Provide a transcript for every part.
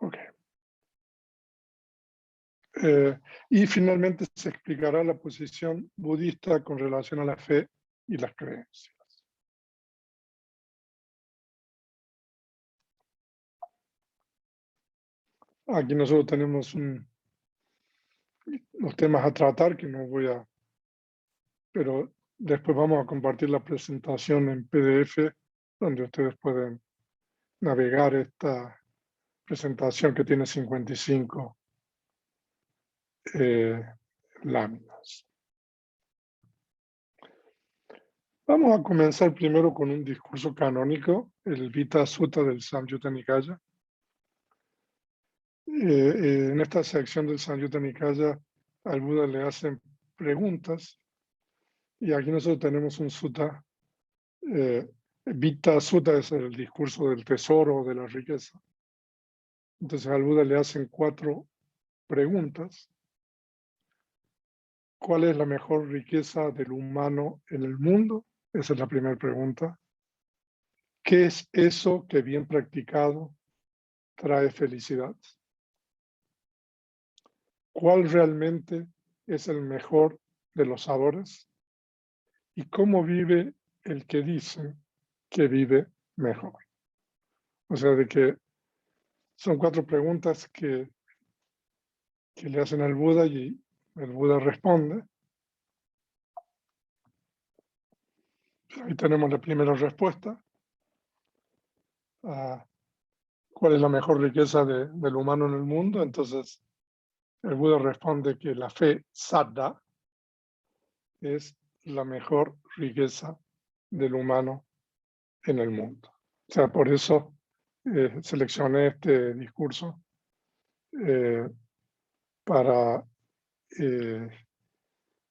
Ok. Y finalmente se explicará la posición budista con relación a la fe y las creencias. Aquí nosotros tenemos los temas a tratar que no voy a... Pero después vamos a compartir la presentación en PDF, donde ustedes pueden navegar esta presentación que tiene 55 láminas. Vamos a comenzar primero con un discurso canónico, el Vita Sutta del Samyutta Nikaya. En esta sección del Samyutta Nikaya al Buda le hacen preguntas y aquí nosotros tenemos un sutta. Vita Sutta es el discurso del tesoro, de la riqueza. Entonces al Buda le hacen 4 preguntas. ¿Cuál es la mejor riqueza del humano en el mundo? Esa es la primera pregunta. ¿Qué es eso que bien practicado trae felicidad? ¿Cuál realmente es el mejor de los sabores? ¿Y cómo vive el que dice que vive mejor? O sea, de que son 4 preguntas que le hacen al Buda y el Buda responde. Ahí tenemos la primera respuesta. ¿Cuál es la mejor riqueza del humano en el mundo? Entonces, el Buda responde que la fe saddha es la mejor riqueza del humano en el mundo. O sea, por eso seleccioné este discurso para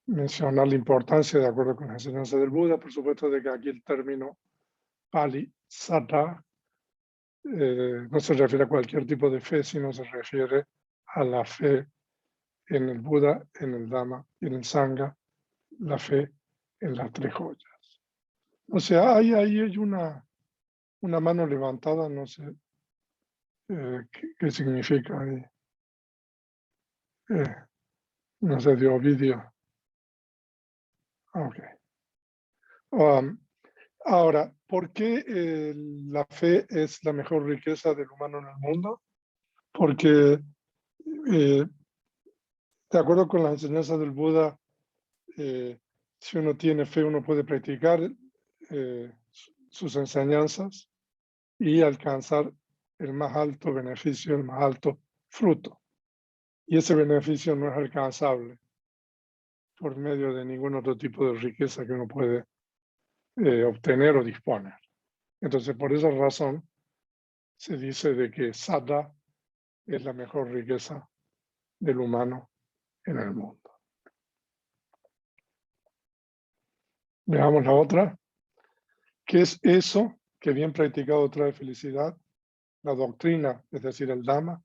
mencionar la importancia, de acuerdo con las enseñanzas del Buda, por supuesto, de que aquí el término Pali, saddha, no se refiere a cualquier tipo de fe, sino se refiere a la fe en el Buda, en el Dhamma y en el Sangha, la fe en las 3 joyas. O sea, ahí hay una mano levantada, no sé qué significa ahí. No sé, de Ovidio. Ok. Ahora, ¿por qué la fe es la mejor riqueza del humano en el mundo? Porque, de acuerdo con las enseñanzas del Buda, si uno tiene fe, uno puede practicar sus enseñanzas y alcanzar el más alto beneficio, el más alto fruto. Y ese beneficio no es alcanzable por medio de ningún otro tipo de riqueza que uno puede obtener o disponer. Entonces, por esa razón, se dice de que saddha es la mejor riqueza del humano en el mundo. Veamos la otra. ¿Qué es eso que bien practicado trae felicidad? La doctrina, es decir, el Dhamma,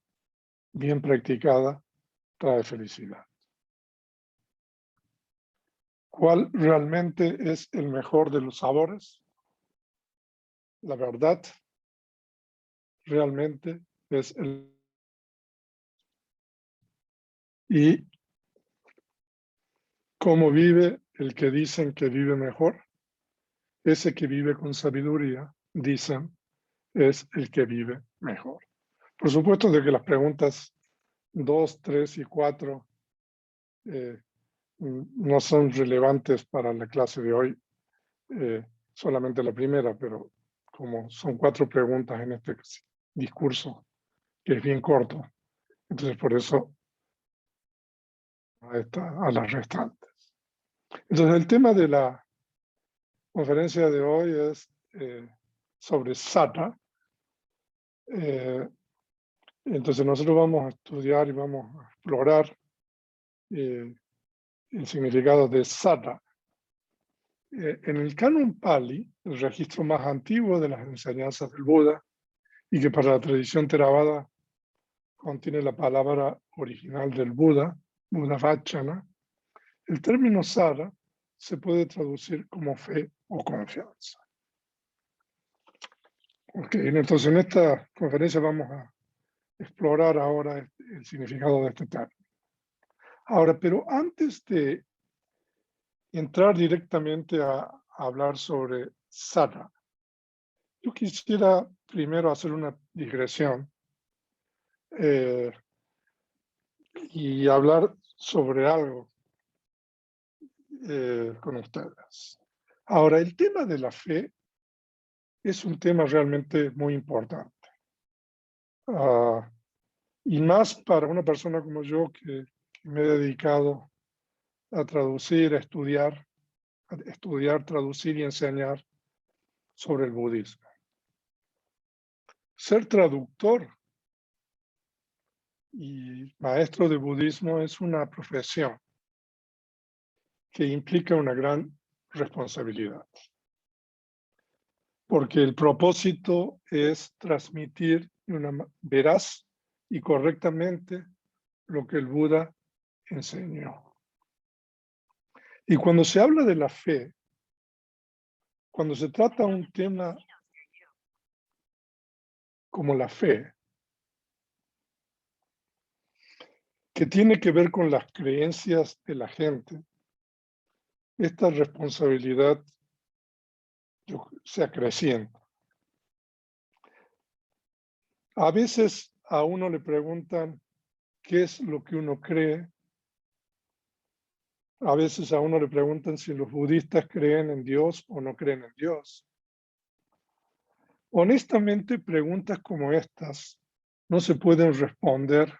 bien practicada, trae felicidad. ¿Cuál realmente es el mejor de los sabores? La verdad realmente es el... ¿Y cómo vive el que dicen que vive mejor? Ese que vive con sabiduría, dicen, es el que vive mejor. Por supuesto de que las preguntas 2, 3 y 4 no son relevantes para la clase de hoy, solamente la primera, pero como son 4 preguntas en este discurso, que es bien corto, entonces por eso a las restantes. Entonces el tema de la conferencia de hoy es sobre saddha. Entonces nosotros vamos a estudiar y vamos a explorar el significado de saddha. En el canon Pali, el registro más antiguo de las enseñanzas del Buda, y que para la tradición Theravada contiene la palabra original del Buda, Buddha Vachana, el término saddha se puede traducir como fe o confianza. Okay, entonces en esta conferencia vamos a explorar ahora el significado de este término. Ahora, pero antes de entrar directamente a hablar sobre sadhana, yo quisiera primero hacer una digresión y hablar sobre algo con ustedes. Ahora, el tema de la fe es un tema realmente muy importante. Y más para una persona como yo que me he dedicado a traducir, a estudiar, traducir y enseñar sobre el budismo. Ser traductor y maestro de budismo es una profesión que implica una gran responsabilidad, porque el propósito es transmitir veraz y correctamente lo que el Buda enseñó. Y cuando se habla de la fe, cuando se trata un tema como la fe, que tiene que ver con las creencias de la gente, esta responsabilidad se acrecienta. A veces a uno le preguntan qué es lo que uno cree. A veces a uno le preguntan si los budistas creen en Dios o no creen en Dios. Honestamente, preguntas como estas no se pueden responder.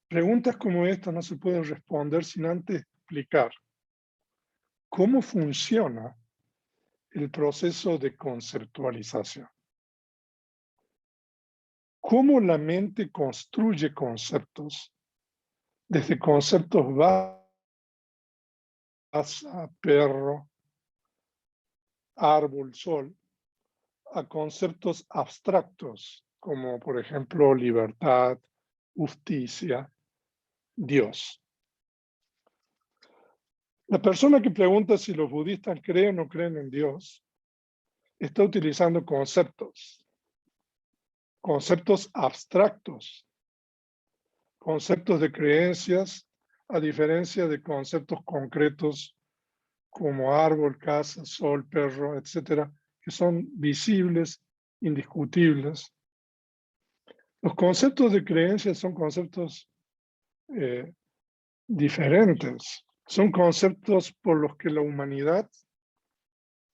Preguntas como estas no se pueden responder sin antes explicar cómo funciona el proceso de conceptualización. Cómo la mente construye conceptos, desde conceptos casa, perro, árbol, sol, a conceptos abstractos, como por ejemplo libertad, justicia, Dios. La persona que pregunta si los budistas creen o no creen en Dios está utilizando conceptos abstractos, conceptos de creencias, a diferencia de conceptos concretos como árbol, casa, sol, perro, etcétera, que son visibles, indiscutibles. Los conceptos de creencias son conceptos diferentes. Son conceptos por los que la humanidad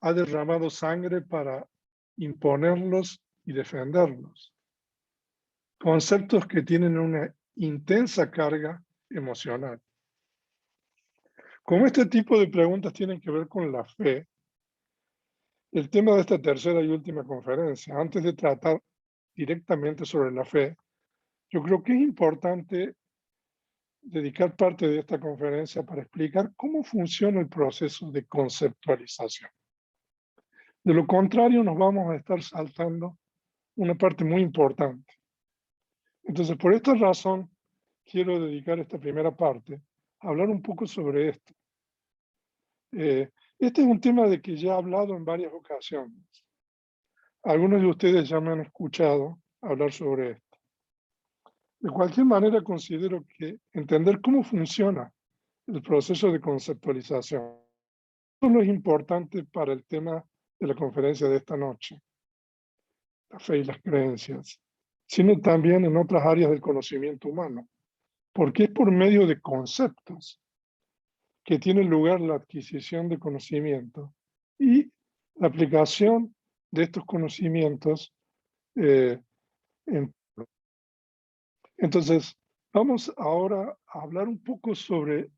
ha derramado sangre para imponerlos y defenderlos. Conceptos que tienen una intensa carga emocional. Como este tipo de preguntas tienen que ver con la fe, el tema de esta tercera y última conferencia, antes de tratar directamente sobre la fe, yo creo que es importante dedicar parte de esta conferencia para explicar cómo funciona el proceso de conceptualización. De lo contrario, nos vamos a estar saltando una parte muy importante. Entonces, por esta razón, quiero dedicar esta primera parte a hablar un poco sobre esto. Este es un tema de que ya he hablado en varias ocasiones. Algunos de ustedes ya me han escuchado hablar sobre esto. De cualquier manera, considero que entender cómo funciona el proceso de conceptualización no es importante para el tema de la conferencia de esta noche, la fe y las creencias, sino también en otras áreas del conocimiento humano, porque es por medio de conceptos que tiene lugar la adquisición de conocimiento y la aplicación de estos conocimientos. Entonces, vamos ahora a hablar un poco sobre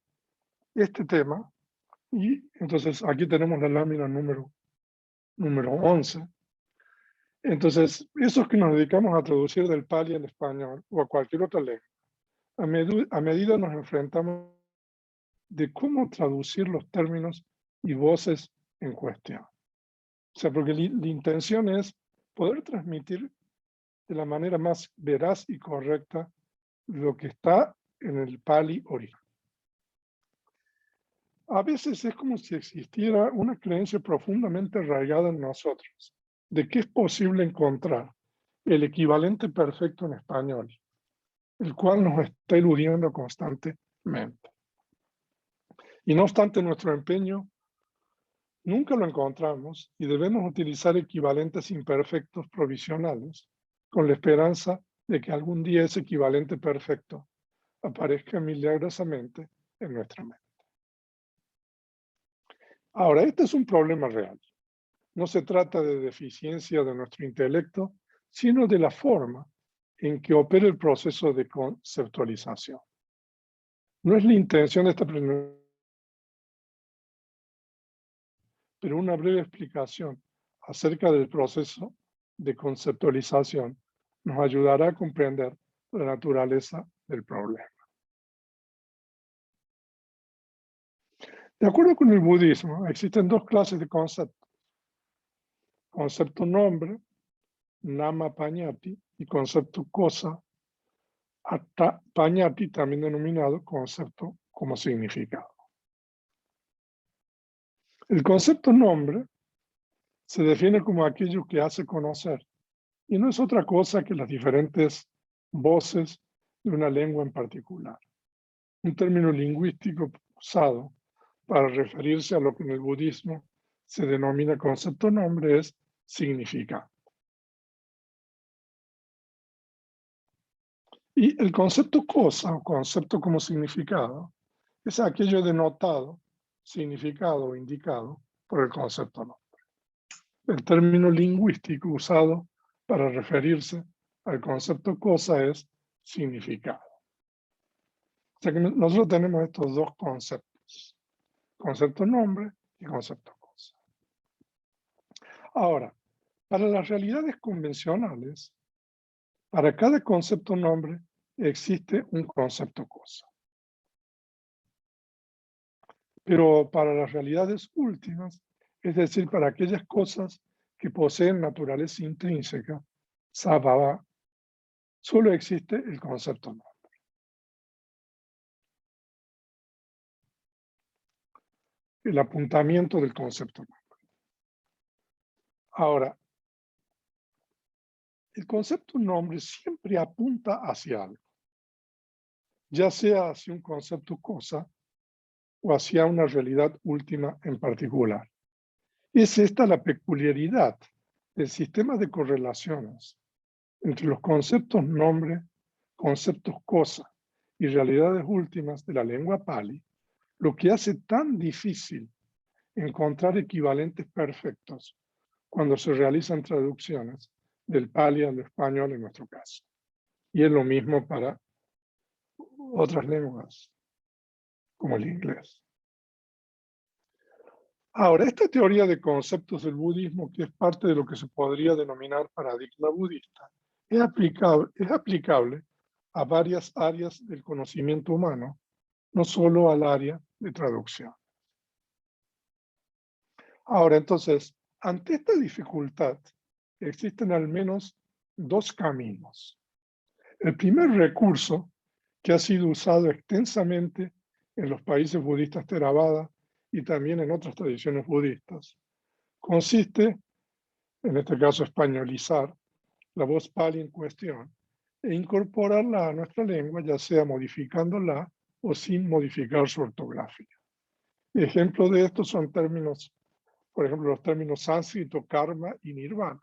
este tema. Y entonces aquí tenemos la lámina número 11. Entonces, esos que nos dedicamos a traducir del Pali al español o a cualquier otra lengua, a medida nos enfrentamos de cómo traducir los términos y voces en cuestión. O sea, porque la intención es poder transmitir de la manera más veraz y correcta lo que está en el Pali original. A veces es como si existiera una creencia profundamente arraigada en nosotros de que es posible encontrar el equivalente perfecto en español, el cual nos está eludiendo constantemente. Y no obstante nuestro empeño, nunca lo encontramos y debemos utilizar equivalentes imperfectos provisionales con la esperanza de que algún día ese equivalente perfecto aparezca milagrosamente en nuestra mente. Ahora, este es un problema real. No se trata de deficiencia de nuestro intelecto, sino de la forma en que opera el proceso de conceptualización. No es la intención de esta presentación, pero una breve explicación acerca del proceso de conceptualización nos ayudará a comprender la naturaleza del problema. De acuerdo con el budismo, existen dos clases de conceptos: concepto nombre, nama pañati, y concepto cosa, atta pañati, también denominado concepto como significado. El concepto nombre se define como aquello que hace conocer y no es otra cosa que las diferentes voces de una lengua en particular. Un término lingüístico usado para referirse a lo que en el budismo se denomina concepto nombre es significado. Y el concepto cosa o concepto como significado es aquello denotado, significado o indicado por el concepto nombre. El término lingüístico usado para referirse al concepto cosa es significado. O sea que nosotros tenemos estos dos conceptos: concepto nombre y concepto cosa. Ahora, para las realidades convencionales, para cada concepto nombre existe un concepto cosa. Pero para las realidades últimas, es decir, para aquellas cosas que poseen naturaleza intrínseca, sabhava, solo existe el concepto nombre. El apuntamiento del concepto nombre. Ahora, el concepto nombre siempre apunta hacia algo, ya sea hacia un concepto cosa o hacia una realidad última en particular. Es esta la peculiaridad del sistema de correlaciones entre los conceptos nombre, conceptos cosa y realidades últimas de la lengua pali, lo que hace tan difícil encontrar equivalentes perfectos cuando se realizan traducciones del pali al español en nuestro caso. Y es lo mismo para otras lenguas, como el inglés. Ahora, esta teoría de conceptos del budismo, que es parte de lo que se podría denominar paradigma budista, es aplicable a varias áreas del conocimiento humano, no solo al área de traducción. Ahora, entonces, ante esta dificultad, existen al menos dos caminos. El primer recurso, que ha sido usado extensamente en los países budistas Theravada y también en otras tradiciones budistas, consiste, en este caso, españolizar la voz pali en cuestión e incorporarla a nuestra lengua, ya sea modificándola o sin modificar su ortografía. Ejemplos de esto son términos, por ejemplo, los términos sánscrito, karma y nirvana,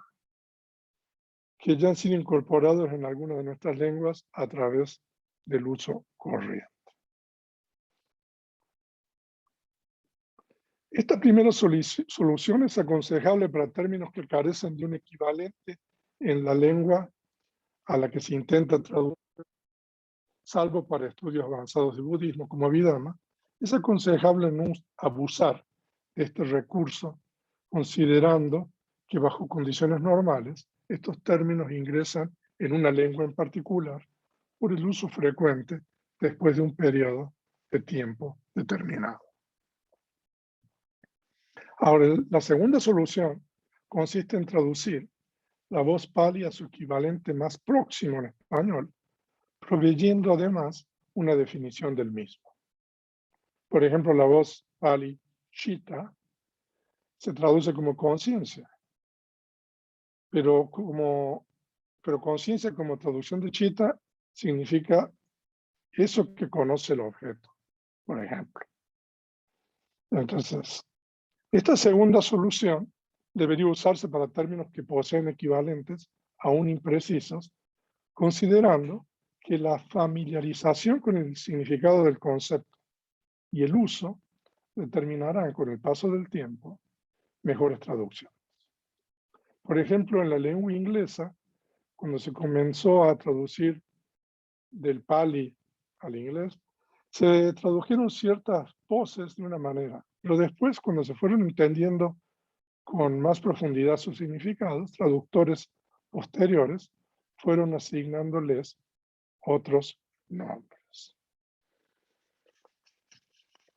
que ya han sido incorporados en algunas de nuestras lenguas a través del uso corriente. Esta primera solución es aconsejable para términos que carecen de un equivalente en la lengua a la que se intenta traducir, salvo para estudios avanzados de budismo como Abhidhamma. Es aconsejable no abusar de este recurso, considerando que bajo condiciones normales estos términos ingresan en una lengua en particular por el uso frecuente después de un periodo de tiempo determinado. Ahora, la segunda solución consiste en traducir la voz pali a su equivalente más próximo en español, proveyendo además una definición del mismo. Por ejemplo, la voz pali chitta se traduce como conciencia, pero conciencia como traducción de Chita significa eso que conoce el objeto, por ejemplo. Entonces, esta segunda solución debería usarse para términos que poseen equivalentes aún imprecisos, considerando que la familiarización con el significado del concepto y el uso determinarán con el paso del tiempo mejores traducciones. Por ejemplo, en la lengua inglesa, cuando se comenzó a traducir del Pali al inglés, se tradujeron ciertas poses de una manera, pero después, cuando se fueron entendiendo con más profundidad sus significados, traductores posteriores fueron asignándoles otros nombres.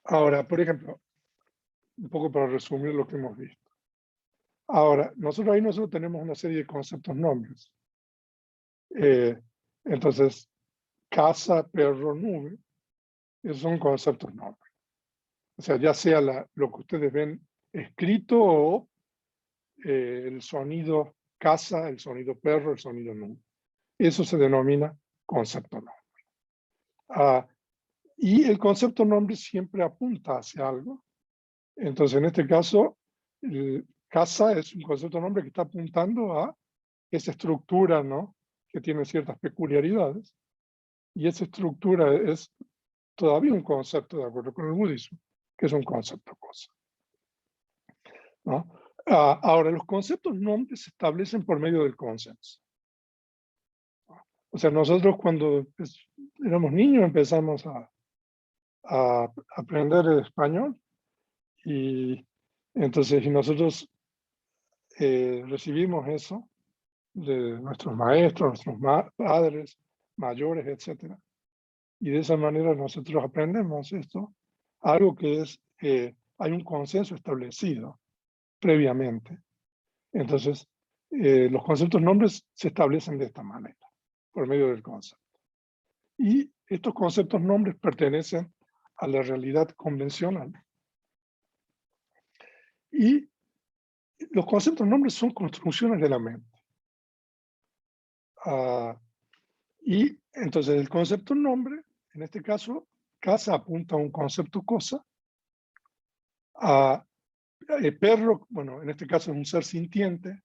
Ahora, por ejemplo, un poco para resumir lo que hemos visto. Ahora, nosotros tenemos una serie de conceptos nombres. Entonces, casa, perro, nube, esos son conceptos nombres. O sea, ya sea lo que ustedes ven escrito o el sonido casa, el sonido perro, el sonido nube. Eso se denomina concepto nombre. Y el concepto nombre siempre apunta hacia algo. Entonces, en este caso, casa es un concepto nombre que está apuntando a esa estructura, ¿no?, que tiene ciertas peculiaridades. Y esa estructura es todavía un concepto, de acuerdo con el budismo, que es un concepto cosa, ¿no? Ahora, los conceptos nombres se establecen por medio del consenso. O sea, nosotros cuando éramos niños empezamos a aprender el español y entonces nosotros recibimos eso de nuestros maestros, nuestros padres, mayores, etc. Y de esa manera nosotros aprendemos esto, algo que es, hay un consenso establecido previamente. Entonces, los conceptos nombres se establecen de esta manera, por medio del concepto. Y estos conceptos nombres pertenecen a la realidad convencional. Y los conceptos nombres son construcciones de la mente. Y entonces el concepto nombre, en este caso, casa apunta a un concepto cosa. Perro, bueno, en este caso es un ser sintiente.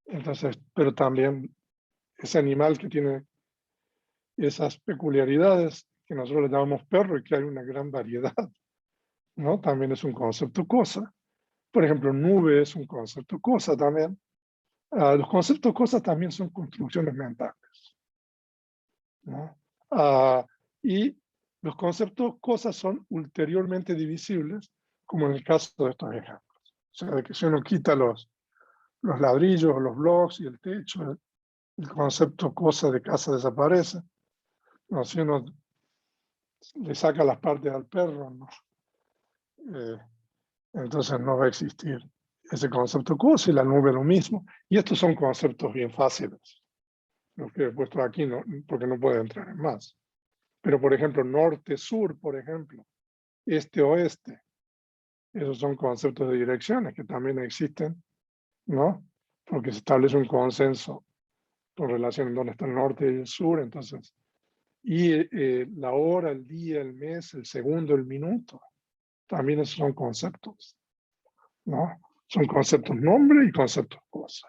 Entonces, pero también ese animal que tiene esas peculiaridades que nosotros le llamamos perro y que hay una gran variedad, ¿no? También es un concepto cosa. Por ejemplo, nube es un concepto cosa también. Los conceptos cosas también son construcciones mentales, ¿no? Y los conceptos cosas son ulteriormente divisibles, como en el caso de estos ejemplos. O sea, de que si uno quita los ladrillos, los blocks y el techo, el concepto cosa de casa desaparece. No, si uno le saca las partes al perro, ¿no? Entonces no va a existir ese concepto cosa y la nube lo mismo. Y estos son conceptos bien fáciles, los que he puesto aquí, no, porque no puedo entrar en más. Pero, por ejemplo, norte-sur, por ejemplo, este-oeste, esos son conceptos de direcciones que también existen, ¿no? Porque se establece un consenso con relación a dónde está el norte y el sur, entonces, y la hora, el día, el mes, el segundo, el minuto, también esos son conceptos, ¿no? Son conceptos nombre y conceptos cosa.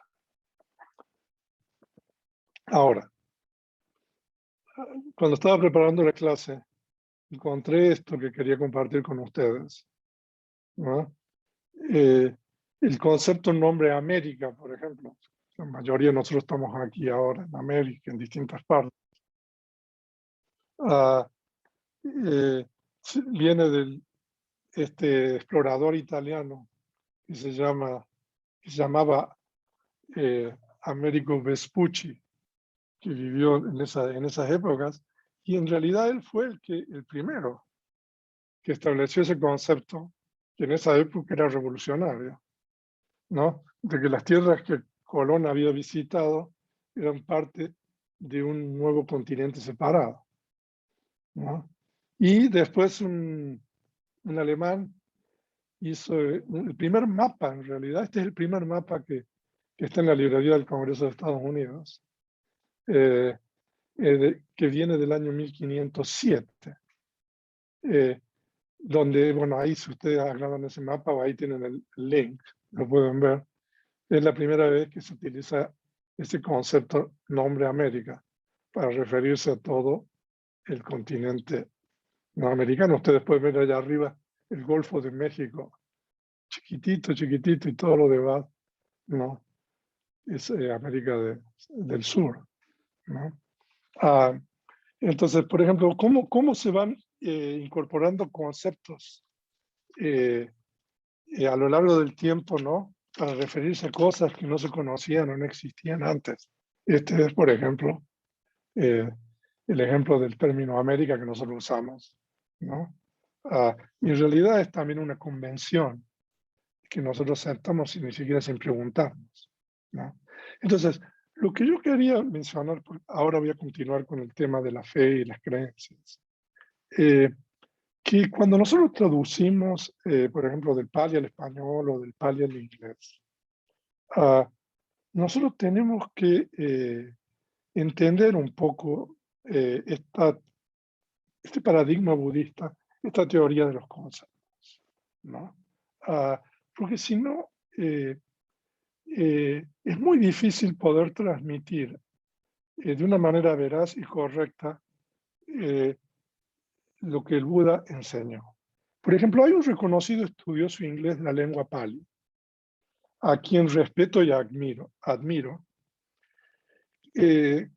Ahora, cuando estaba preparando la clase, encontré esto que quería compartir con ustedes, ¿no? El concepto nombre América, por ejemplo. La mayoría de nosotros estamos aquí ahora en América, en distintas partes. Viene de este explorador italiano que se llamaba Amerigo Vespucci, que vivió en esas épocas, y en realidad él fue el primero que estableció ese concepto, que en esa época era revolucionario, ¿no? De que las tierras que Colón había visitado eran parte de un nuevo continente separado, ¿no? Y después un alemán hizo el primer mapa, en realidad este es el primer mapa que que está en la librería del Congreso de Estados Unidos, que viene del año 1507, donde, bueno, ahí si ustedes agarran ese mapa, o ahí tienen el link, lo pueden ver. Es la primera vez que se utiliza ese concepto nombre América para referirse a todo el continente no americano. Ustedes pueden ver allá arriba el Golfo de México, chiquitito, chiquitito, y todo lo demás, ¿no? Es América del Sur, ¿no? Entonces, por ejemplo, ¿cómo se van incorporando conceptos a lo largo del tiempo, ¿no? Para referirse a cosas que no se conocían o no existían antes? Este es, por ejemplo, el ejemplo del término América que nosotros usamos, ¿no? Y en realidad es también una convención que nosotros aceptamos y ni siquiera sin preguntarnos, ¿no? Entonces, lo que yo quería mencionar, ahora voy a continuar con el tema de la fe y las creencias, que cuando nosotros traducimos, por ejemplo, del pali al español o del pali al inglés, nosotros tenemos que entender un poco este paradigma budista, esta teoría de los conceptos, ¿no? Porque si no, es muy difícil poder transmitir de una manera veraz y correcta lo que el Buda enseñó. Por ejemplo, hay un reconocido estudioso inglés de la lengua pali, a quien respeto y admiro, que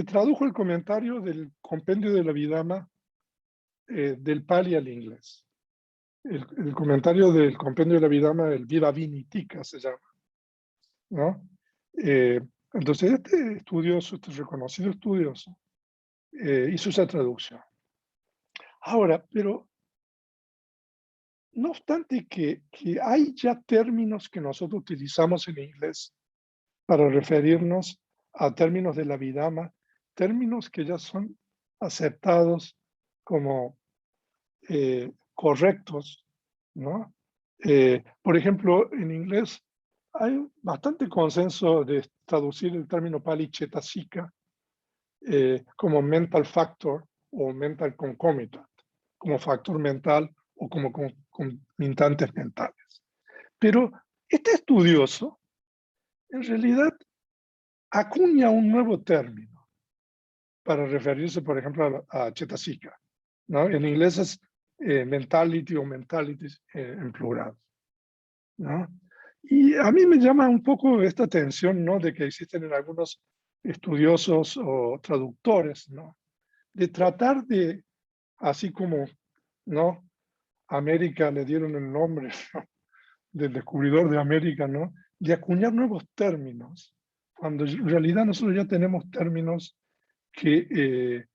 tradujo el comentario del compendio de la Vidama del pali al inglés. El comentario del compendio de la Vidama, el Viva Vinitika se llama, ¿no? Entonces este estudioso, este reconocido estudioso, hizo esa traducción. Ahora, pero no obstante que hay ya términos que nosotros utilizamos en inglés para referirnos a términos de la Vidama, términos que ya son aceptados como correctos, ¿no? Por ejemplo, en inglés hay bastante consenso de traducir el término pali chetasika como mental factor o mental concomitant, como factor mental o como concomitantes mentales. Pero este estudioso, en realidad, acuña un nuevo término para referirse, por ejemplo, a chetasika, ¿no? En inglés es mentality o mentalities en plural, ¿no? Y a mí me llama un poco esta atención, ¿no? De que existen en algunos estudiosos o traductores, ¿no? De tratar de, así como, ¿no? América le dieron el nombre, ¿no? Del descubridor de América, ¿no? De acuñar nuevos términos, cuando en realidad nosotros ya tenemos términos que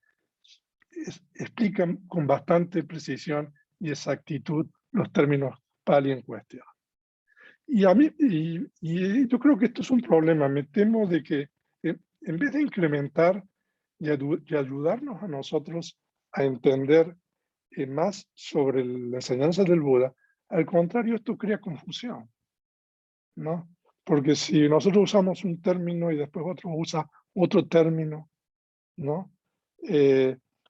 explican con bastante precisión y exactitud los términos pali en cuestión. Y a mí, yo creo que esto es un problema. Me temo de que en vez de incrementar y ayudarnos a nosotros a entender más sobre la enseñanza del Buda, al contrario, esto crea confusión, ¿no? Porque si nosotros usamos un término y después otro usa otro término, ¿no?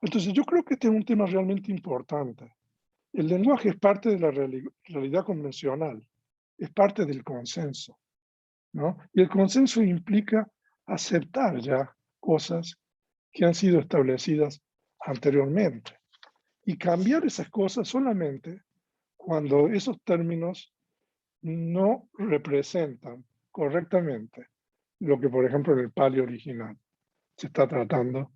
Entonces yo creo que este es un tema realmente importante. El lenguaje es parte de la realidad convencional, es parte del consenso, ¿no? Y el consenso implica aceptar ya cosas que han sido establecidas anteriormente y cambiar esas cosas solamente cuando esos términos no representan correctamente lo que, por ejemplo, en el pali original se está tratando.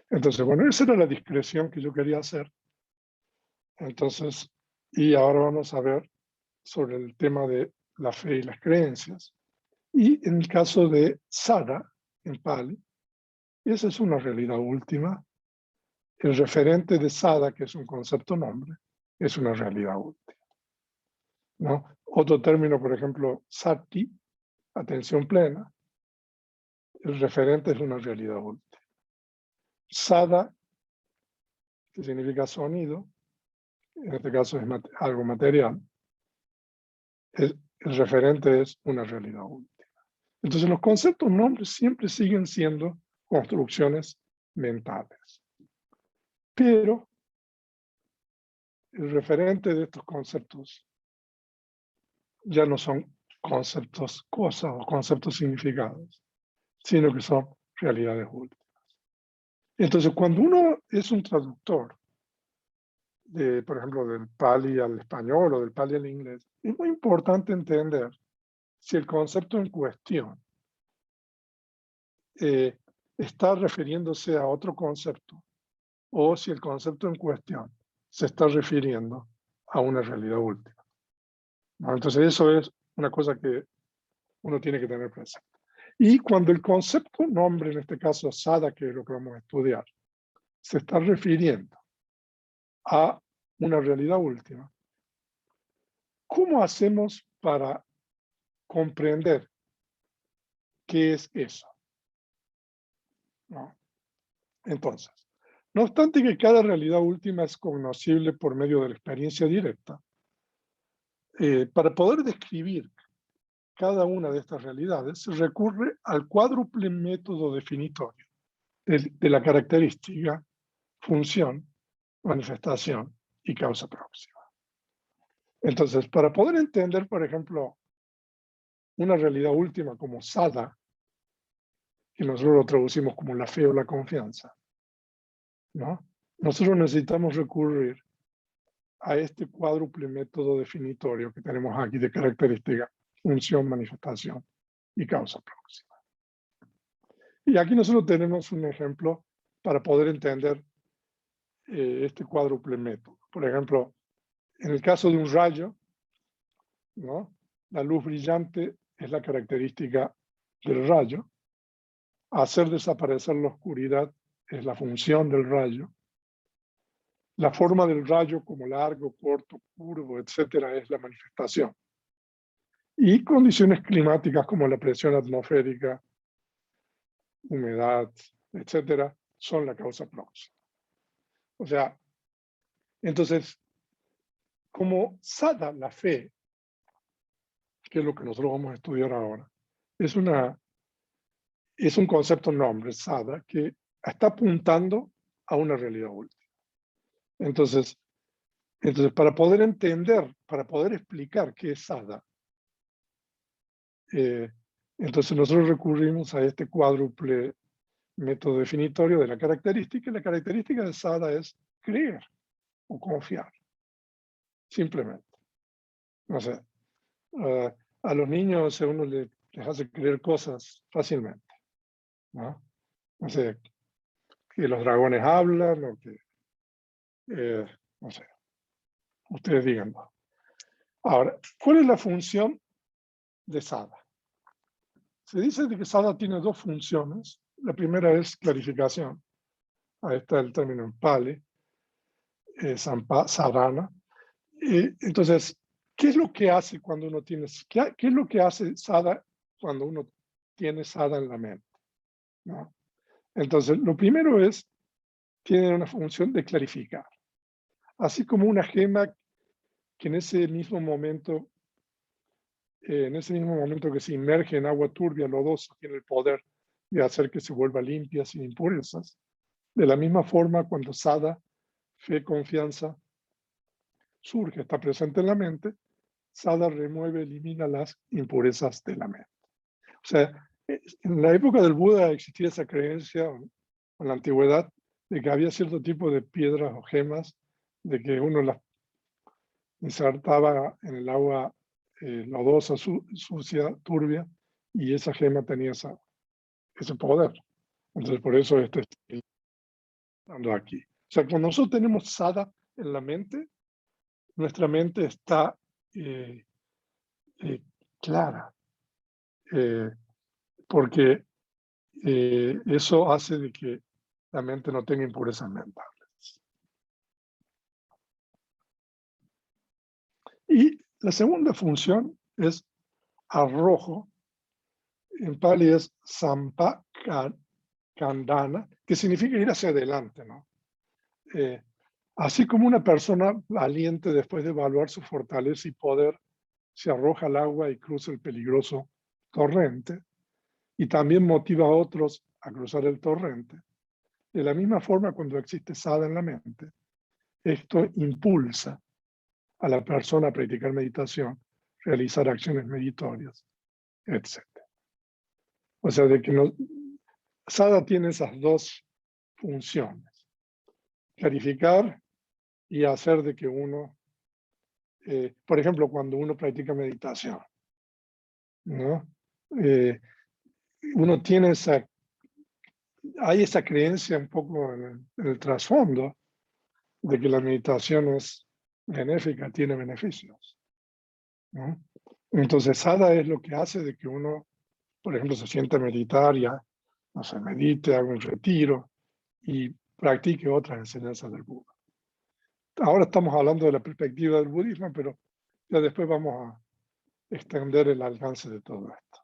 Entonces, bueno, esa era la discreción que yo quería hacer. Entonces, y ahora vamos a ver sobre el tema de la fe y las creencias. Y en el caso de Sada, en Pali, esa es una realidad última. El referente de Sada, que es un concepto nombre, es una realidad última, ¿no? Otro término, por ejemplo, Sati, atención plena, el referente es una realidad última. Sada, que significa sonido, en este caso es algo material, el referente es una realidad última. Entonces los conceptos nombres siempre siguen siendo construcciones mentales. Pero el referente de estos conceptos ya no son conceptos cosas o conceptos significados, sino que son realidades últimas. Entonces, cuando uno es un traductor, por ejemplo, del Pali al español o del Pali al inglés, es muy importante entender si el concepto en cuestión está refiriéndose a otro concepto o si el concepto en cuestión se está refiriendo a una realidad última, ¿no? Entonces, eso es una cosa que uno tiene que tener presente. Y cuando el concepto nombre, en este caso Sada, que es lo que vamos a estudiar, se está refiriendo a una realidad última, ¿cómo hacemos para comprender qué es eso? ¿No? Entonces, no obstante que cada realidad última es cognoscible por medio de la experiencia directa, para poder describir cada una de estas realidades se recurre al cuádruple método definitorio de la característica, función, manifestación y causa próxima. Entonces, para poder entender, por ejemplo, una realidad última como Sada, que nosotros lo traducimos como la fe o la confianza, ¿no? Nosotros necesitamos recurrir a este cuádruple método definitorio que tenemos aquí de característica, función, manifestación y causa próxima. Y aquí nosotros tenemos un ejemplo para poder entender este cuádruple método. Por ejemplo, en el caso de un rayo, ¿no? La luz brillante es la característica del rayo. Hacer desaparecer la oscuridad es la función del rayo. La forma del rayo como largo, corto, curvo, etcétera, es la manifestación. Y condiciones climáticas como la presión atmosférica, humedad, etcétera, son la causa próxima. O sea, entonces, como Sada, la fe, que es lo que nosotros vamos a estudiar ahora, es un concepto nombre, Sada, que está apuntando a una realidad última. Entonces, para poder entender, para poder explicar qué es Sada, entonces nosotros recurrimos a este cuádruple método definitorio de la característica, y la característica de Sada es creer o confiar, simplemente. No sé, a los niños uno les hace creer cosas fácilmente, ¿no? No sé, que los dragones hablan o que, no sé, ustedes díganlo. Ahora, ¿cuál es la función de Sada? Se dice que Sada tiene dos funciones. La primera es clarificación. Ahí está el término en Pali, Sarana. Entonces, ¿qué es lo que hace cuando uno tiene, qué es lo que hace Sada cuando uno tiene Sada en la mente, ¿no? Entonces, lo primero es, tiene una función de clarificar. Así como una gema que en ese mismo momento que se inmerge en agua turbia, lodosa, tiene el poder de hacer que se vuelva limpia sin impurezas. De la misma forma, cuando Sada, fe, confianza, surge, está presente en la mente, Sada remueve, elimina las impurezas de la mente. O sea, en la época del Buda existía esa creencia, en la antigüedad, de que había cierto tipo de piedras o gemas, de que uno las insertaba en el agua lodosa, sucia, turbia, y esa gema tenía ese poder. Entonces, por eso esto está dando aquí. O sea, cuando nosotros tenemos Sada en la mente, nuestra mente está clara, porque eso hace de que la mente no tenga impurezas mentales. Y la segunda función es arrojo. En Pali es sampa kandana, que significa ir hacia adelante, ¿no? Así como una persona valiente, después de evaluar su fortaleza y poder, se arroja al agua y cruza el peligroso torrente, y también motiva a otros a cruzar el torrente. De la misma forma, cuando existe sada en la mente, esto impulsa a la persona a practicar meditación, realizar acciones meritorias, etc. O sea, de que sada tiene esas dos funciones: clarificar y hacer de que uno, por ejemplo, cuando uno practica meditación, ¿no? Uno tiene hay esa creencia un poco en el trasfondo de que la meditación es benéfica, tiene beneficios, ¿no? Entonces, sada es lo que hace de que uno, por ejemplo, se sienta a meditar, ya, no sé, medite, haga un retiro y practique otras enseñanzas del Buda. Ahora estamos hablando de la perspectiva del budismo, pero ya después vamos a extender el alcance de todo esto.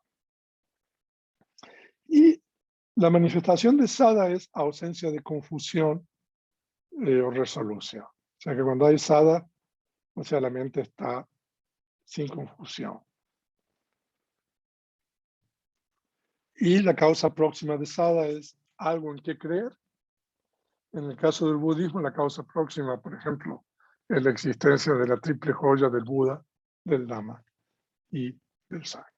Y la manifestación de sada es ausencia de confusión o resolución. O sea que cuando hay sada, o sea, la mente está sin confusión. Y la causa próxima de sada es algo en qué creer. En el caso del budismo, la causa próxima, por ejemplo, es la existencia de la triple joya del Buda, del Dhamma y del Sangha.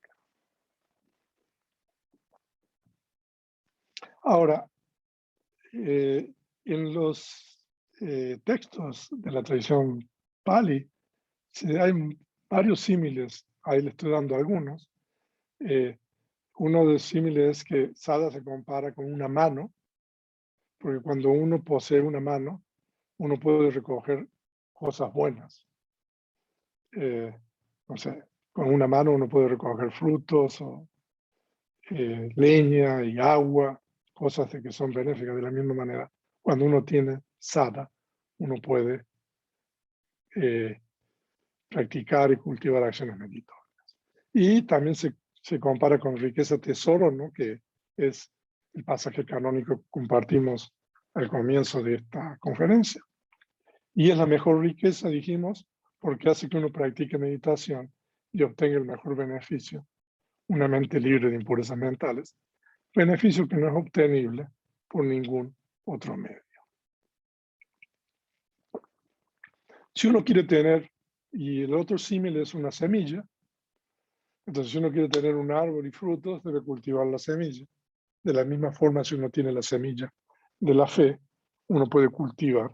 Ahora, en los textos de la tradición Pali, hay varios símiles, ahí le estoy dando algunos. Uno de los símiles es que sada se compara con una mano, porque cuando uno posee una mano, uno puede recoger cosas buenas. No sé, con una mano uno puede recoger frutos o leña y agua, cosas que son benéficas. De la misma manera, cuando uno tiene sada, uno puede practicar y cultivar acciones meditativas. Y también se compara con riqueza tesoro, ¿no? Que es el pasaje canónico que compartimos al comienzo de esta conferencia. Y es la mejor riqueza, dijimos, porque hace que uno practique meditación y obtenga el mejor beneficio, una mente libre de impurezas mentales, beneficio que no es obtenible por ningún otro medio. Si uno quiere tener, y el otro símil es una semilla, entonces si uno quiere tener un árbol y frutos, debe cultivar la semilla. De la misma forma, si uno tiene la semilla de la fe, uno puede cultivar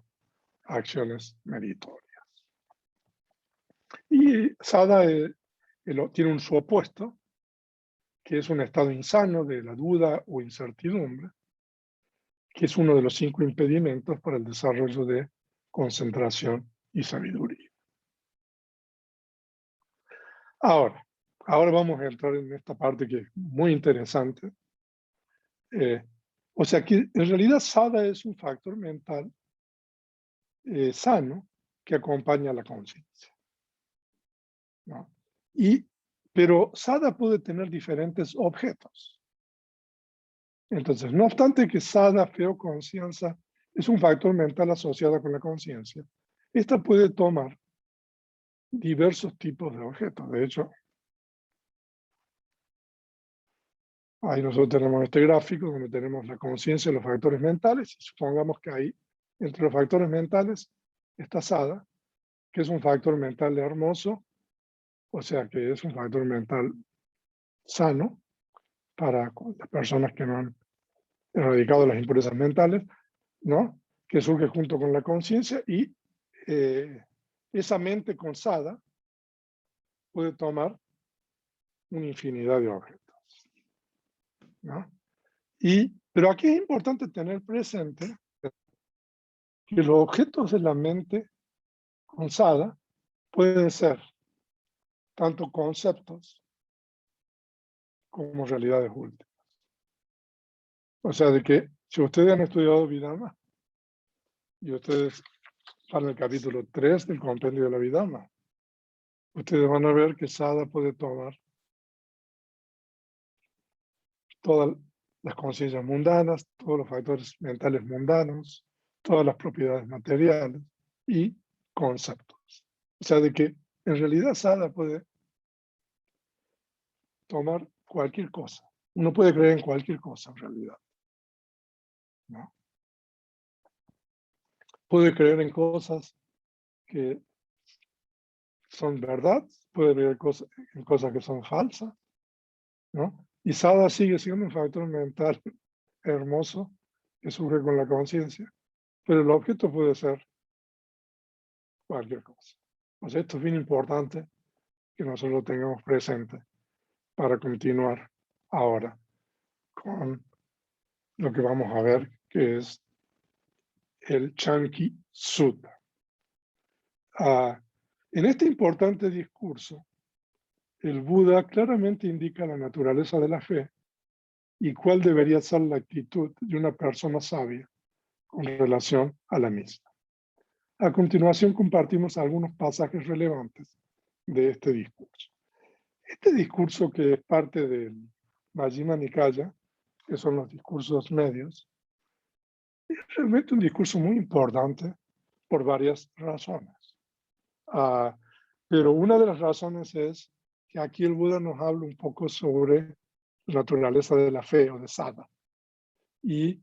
acciones meritorias. Y sada tiene su opuesto, que es un estado insano de la duda o incertidumbre, que es uno de los 5 impedimentos para el desarrollo de concentración y sabiduría. Ahora vamos a entrar en esta parte que es muy interesante. O sea que en realidad sada es un factor mental sano que acompaña a la conciencia, ¿no? Pero sada puede tener diferentes objetos. Entonces, no obstante que sada, fe o conciencia es un factor mental asociado con la conciencia, esta puede tomar diversos tipos de objetos. De hecho, ahí nosotros tenemos este gráfico donde tenemos la conciencia y los factores mentales, y supongamos que ahí, entre los factores mentales, está sada, que es un factor mental hermoso, o sea que es un factor mental sano para las personas que no han erradicado las impurezas mentales, ¿no? Que surge junto con la conciencia, y esa mente con sada puede tomar una infinidad de objetos, ¿no? Pero aquí es importante tener presente que los objetos de la mente con sada pueden ser tanto conceptos como realidades últimas. O sea, de que si ustedes han estudiado Vidama y ustedes van al capítulo 3 del compendio de la Vidama, ustedes van a ver que sada puede tomar todas las conciencias mundanas, todos los factores mentales mundanos, todas las propiedades materiales y conceptos. O sea, de que en realidad sada puede tomar cualquier cosa. Uno puede creer en cualquier cosa en realidad, ¿no? Puede creer en cosas que son verdad, puede creer en cosas que son falsas, ¿no? Y Sada sigue siendo un factor mental hermoso que surge con la conciencia, pero el objeto puede ser cualquier cosa. O sea, esto es bien importante que nosotros lo tengamos presente para continuar ahora con lo que vamos a ver, que es el Chanki Sutta. En este importante discurso, el Buda claramente indica la naturaleza de la fe y cuál debería ser la actitud de una persona sabia con relación a la misma. A continuación compartimos algunos pasajes relevantes de este discurso. Este discurso, que es parte del Majjhima Nikaya, que son los discursos medios, es realmente un discurso muy importante por varias razones. Pero una de las razones es que aquí el Buda nos habla un poco sobre la naturaleza de la fe o de Sada y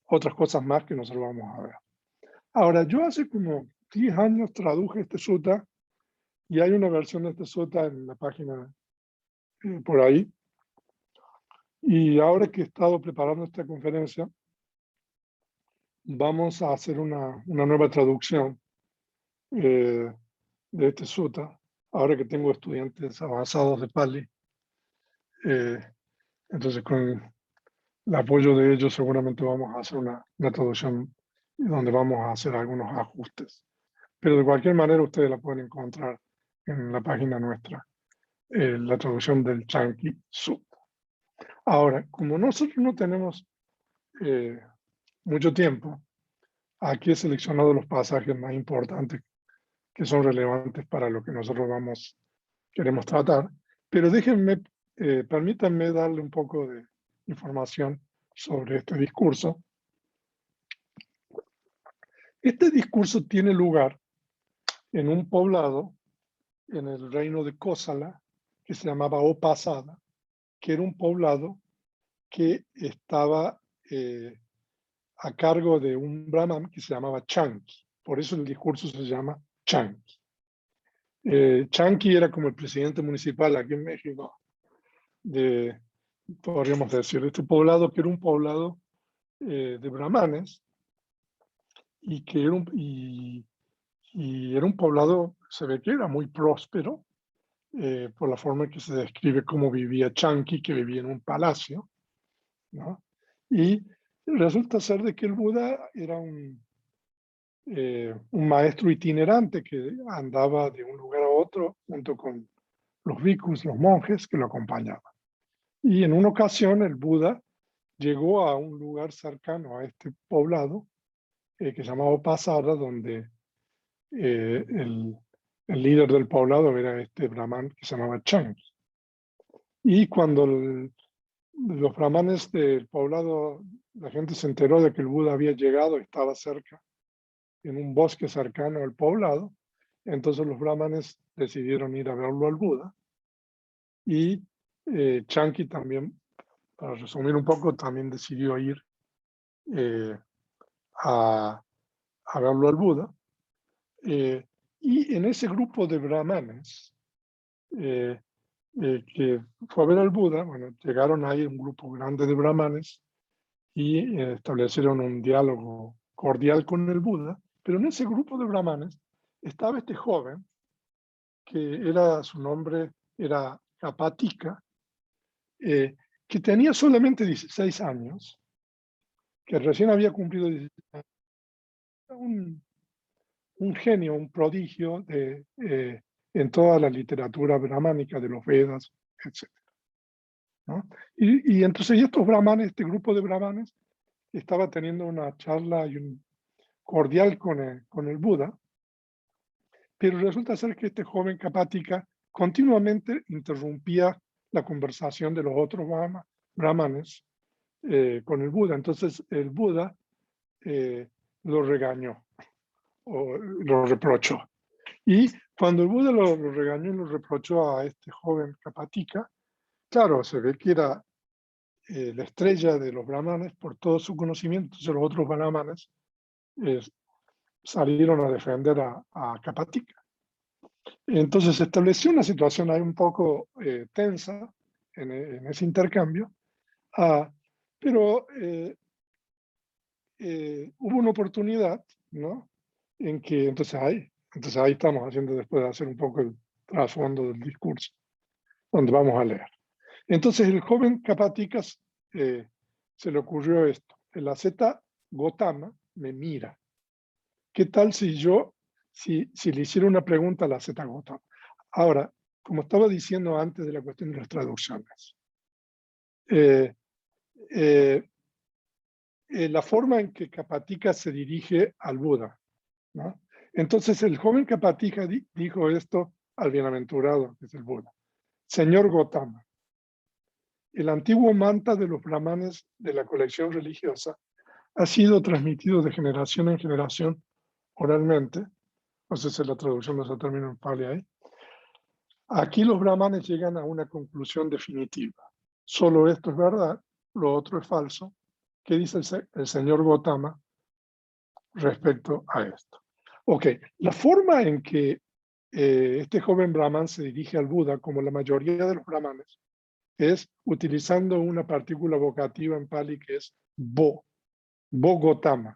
otras cosas más que nosotros vamos a ver. Ahora, yo hace como 10 años traduje este sutta y hay una versión de este sutta en la página por ahí. Y ahora que he estado preparando esta conferencia, vamos a hacer una nueva traducción de este sutta, ahora que tengo estudiantes avanzados de Pali. Entonces, con el apoyo de ellos, seguramente vamos a hacer una traducción donde vamos a hacer algunos ajustes. Pero de cualquier manera, ustedes la pueden encontrar en la página nuestra, la traducción del Chanki Sutta. Ahora, como nosotros no tenemos mucho tiempo, aquí he seleccionado los pasajes más importantes que son relevantes para lo que nosotros queremos tratar, pero permítanme darle un poco de información sobre este discurso. Este discurso tiene lugar en un poblado en el reino de Kosala, que se llamaba Opasada, que era un poblado que estaba a cargo de un brahman que se llamaba Chanki. Por eso el discurso se llama Chanki. Chanki era como el presidente municipal aquí en México, podríamos decir, de este poblado, que era un poblado de brahmanes y que era era un poblado, se ve que era muy próspero, por la forma en que se describe cómo vivía Chanki, que vivía en un palacio, ¿no? Y resulta ser de que el Buda era un maestro itinerante que andaba de un lugar a otro junto con los bhikkhus, los monjes que lo acompañaban. Y en una ocasión el Buda llegó a un lugar cercano a este poblado que se llamaba Pasada, donde el líder del poblado era este brahman que se llamaba Chanki. Y cuando los brahmanes del poblado, la gente se enteró de que el Buda había llegado, estaba cerca, en un bosque cercano al poblado, entonces los brahmanes decidieron ir a verlo al Buda. Y Chanki también, para resumir un poco, también decidió ir a verlo al Buda. Y en ese grupo de brahmanes que fue a ver al Buda, bueno, llegaron ahí un grupo grande de brahmanes y establecieron un diálogo cordial con el Buda, pero en ese grupo de brahmanes estaba este joven, que su nombre era Kapatika, que tenía solamente 16 años, que recién había cumplido 16 años, un genio, un prodigio en toda la literatura brahmánica de los Vedas, etc. ¿No? Y entonces estos brahmanes, este grupo de brahmanes, estaba teniendo una charla y un cordial con el Buda, pero resulta ser que este joven Kapatika continuamente interrumpía la conversación de los otros brahmanes con el Buda. Entonces el Buda lo regañó o lo reprochó. Y Cuando el Buda lo regañó y lo reprochó a este joven Kapatika, claro, se ve que era la estrella de los brahmanes por todo su conocimiento. Entonces los otros brahmanes salieron a defender a Kapatika. Entonces se estableció una situación ahí un poco tensa en ese intercambio, pero hubo una oportunidad, ¿no? En que entonces ahí estamos haciendo, después de hacer un poco el trasfondo del discurso, donde vamos a leer. Entonces el joven Kapatika se le ocurrió esto: el asceta Gotama me mira. ¿Qué tal si le hiciera una pregunta al asceta Gotama? Ahora, como estaba diciendo antes de la cuestión de las traducciones, la forma en que Kapatika se dirige al Buda, ¿no? Entonces el joven Kapatika dijo esto al bienaventurado, que es el Buda: Señor Gotama, el antiguo mantra de los brahmanes de la colección religiosa ha sido transmitido de generación en generación oralmente. No sé si la traducción de ese término en Pali ahí. Aquí los brahmanes llegan a una conclusión definitiva. Solo esto es verdad, lo otro es falso. ¿Qué dice el señor Gotama respecto a esto? Ok, la forma en que este joven brahman se dirige al Buda, como la mayoría de los brahmanes, es utilizando una partícula vocativa en Pali que es bo, bo Gotama.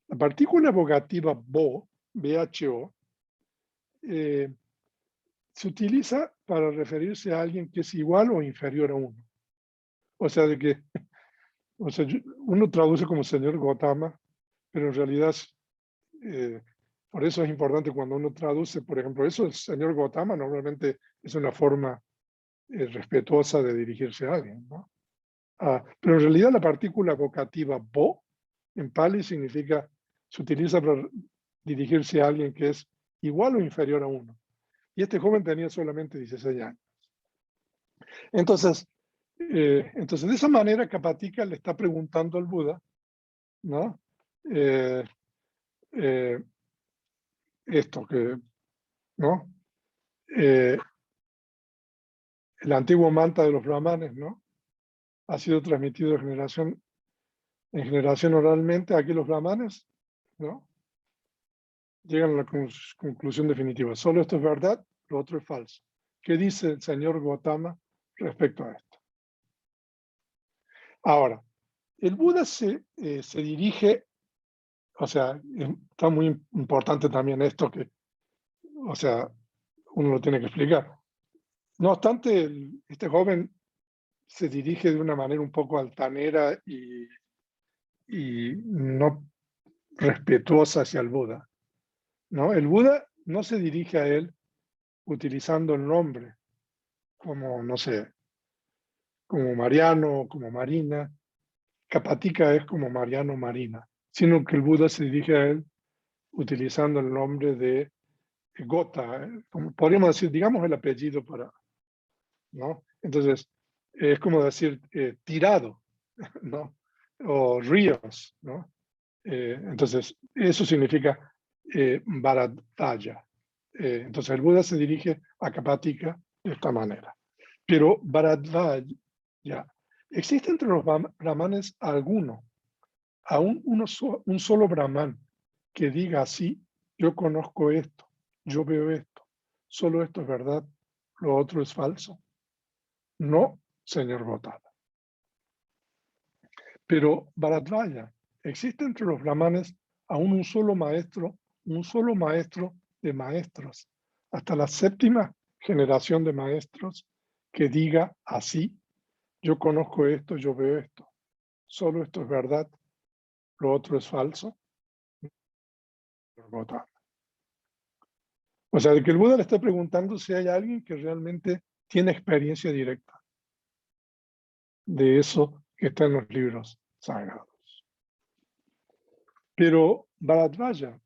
La partícula vocativa bo, BHO, se utiliza para referirse a alguien que es igual o inferior a uno. O sea, uno traduce como señor Gotama, pero en realidad, por eso es importante cuando uno traduce, por ejemplo, eso el señor Gotama normalmente es una forma respetuosa de dirigirse a alguien, ¿no? Pero en realidad la partícula vocativa bo en Pali significa, se utiliza para dirigirse a alguien que es igual o inferior a uno. Y este joven tenía solamente 16 años. Entonces de esa manera Kapatika le está preguntando al Buda, ¿no? Esto que, ¿no? El antiguo mantra de los brahmanes, ¿no? Ha sido transmitido de generación en generación oralmente. Aquí los brahmanes, ¿no? Llegan a la conclusión definitiva. Solo esto es verdad, lo otro es falso. ¿Qué dice el señor Gotama respecto a esto? Ahora, el Buda se dirige, o sea, está muy importante también esto que, o sea, uno lo tiene que explicar. No obstante, este joven se dirige de una manera un poco altanera y no respetuosa hacia el Buda, ¿no? El Buda no se dirige a él utilizando el nombre como, no sé, como Mariano, como Marina. Kapatika es como Mariano Marina, sino que el Buda se dirige a él utilizando el nombre de Gota, como podríamos decir, digamos el apellido para, ¿no? Entonces, es como decir tirado, ¿no? O ríos, ¿no? Entonces, eso significa Bharadvaja. Entonces, el Buda se dirige a Kapatika de esta manera. Pero Bharadvaja, ¿existe entre los brahmanes alguno, aún un solo brahman, que diga así: yo conozco esto, yo veo esto, solo esto es verdad, lo otro es falso? No, señor Gotama. Pero Bharadvaja, existe entre los brahmanes aún un solo maestro de maestros, hasta la 7ª generación de maestros, que diga así: yo conozco esto, yo veo esto, solo esto es verdad, lo otro es falso. Gotama. O sea, de que el Buda le está preguntando si hay alguien que realmente tiene experiencia directa de eso que está en los libros sagrados. Pero Bharadvaja,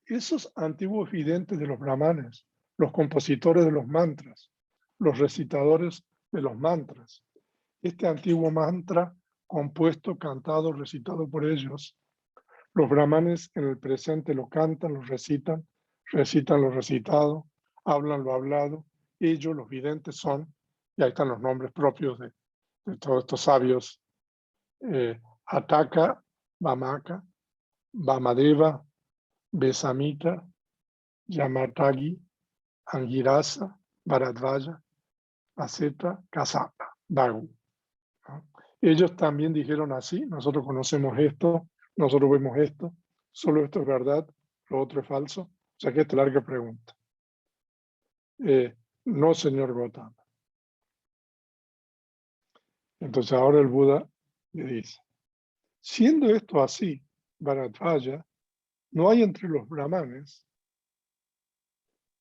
esos antiguos videntes de los brahmanes, los compositores de los mantras, los recitadores de los mantras, este antiguo mantra compuesto, cantado, recitado por ellos, los brahmanes en el presente lo cantan, lo recitan lo recitado, hablan lo hablado. Ellos, los videntes, son, y ahí están los nombres propios de todos estos sabios, Ataka, Vamaka, Vamadeva, Besamita, Yamatagi, Angirasa, Bharadvaja, Aseta, Kasapa, Bagu. ¿No? Ellos también dijeron así: nosotros conocemos esto, nosotros vemos esto, solo esto es verdad, lo otro es falso. O sea que esta larga pregunta. No, señor Gautama. Entonces ahora el Buda le dice: siendo esto así, Bharadvaja, no hay entre los brahmanes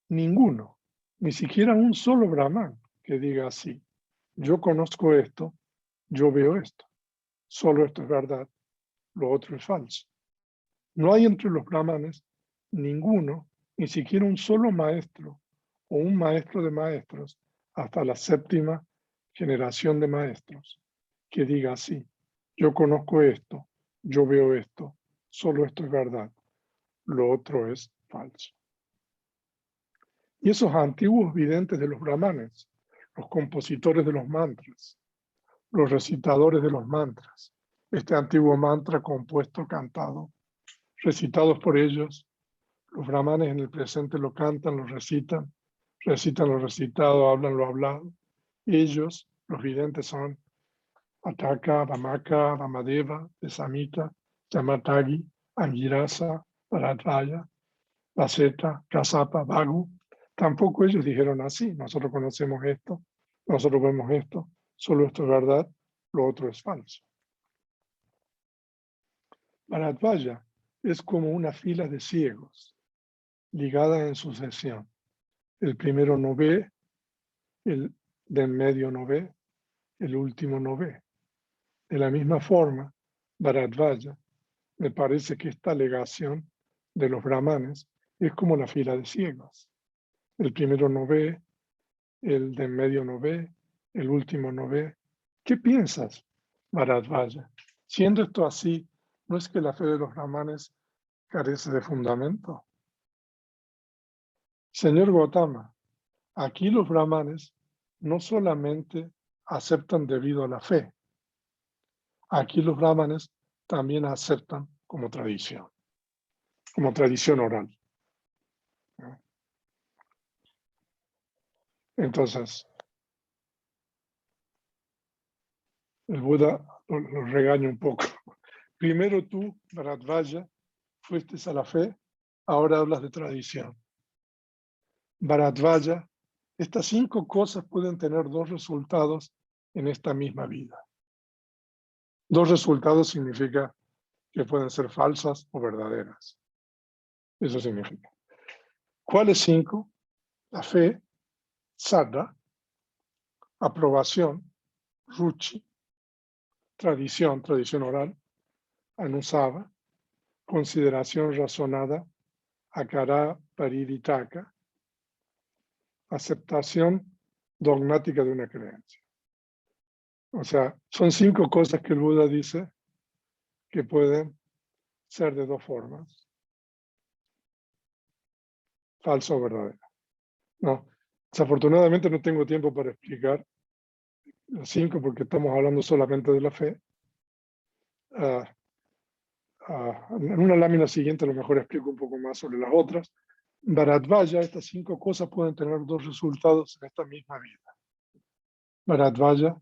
ninguno, ni siquiera un solo brahman que diga así: yo conozco esto, yo veo esto, solo esto es verdad, lo otro es falso. No hay entre los brahmanes ninguno, ni siquiera un solo maestro o un maestro de maestros, hasta la 7ª generación de maestros, que diga así: yo conozco esto, yo veo esto, solo esto es verdad, lo otro es falso. Y esos antiguos videntes de los brahmanes, los compositores de los mantras, los recitadores de los mantras, este antiguo mantra compuesto, cantado, recitados por ellos, los brahmanes en el presente lo cantan, lo recitan, recitan lo recitado, hablan lo hablado. Ellos, los videntes, son Ataka, Vamaka, Vamadeva, Besamita, Yamatagi, Angirasa, Bharadvaja, Vaseta, Kasapa, Bagu. Tampoco ellos dijeron así: nosotros conocemos esto, nosotros vemos esto, solo esto es verdad, lo otro es falso. Bharadvaja es como una fila de ciegos, ligada en sucesión. El primero no ve, el de en medio no ve, el último no ve. De la misma forma, Bharadvaja, me parece que esta alegación de los brahmanes es como la fila de ciegos. El primero no ve, el de en medio no ve, el último no ve. ¿Qué piensas, Bharadvaja? Siendo esto así, ¿no es que la fe de los brahmanes carece de fundamento? Señor Gautama, aquí los brahmanes no solamente aceptan debido a la fe, aquí los brahmanes también aceptan como tradición oral. Entonces, el Buda lo regaña un poco. Primero tú, Bharadvaja, fuiste a la fe, ahora hablas de tradición. Bharadvaja, estas 5 cosas pueden tener 2 resultados en esta misma vida. 2 resultados significa que pueden ser falsas o verdaderas. Eso significa. ¿Cuáles 5? La fe, saddha, aprobación, ruchi, tradición oral, anusava, consideración razonada, akara pariditaka, aceptación dogmática de una creencia. O sea, son 5 cosas que el Buda dice que pueden ser de 2 formas: falsa o verdadera. No, desafortunadamente no tengo tiempo para explicar las 5 porque estamos hablando solamente de la fe. En una lámina siguiente a lo mejor explico un poco más sobre las otras. Bharadvaja, estas 5 cosas pueden tener 2 resultados en esta misma vida. Bharadvaja,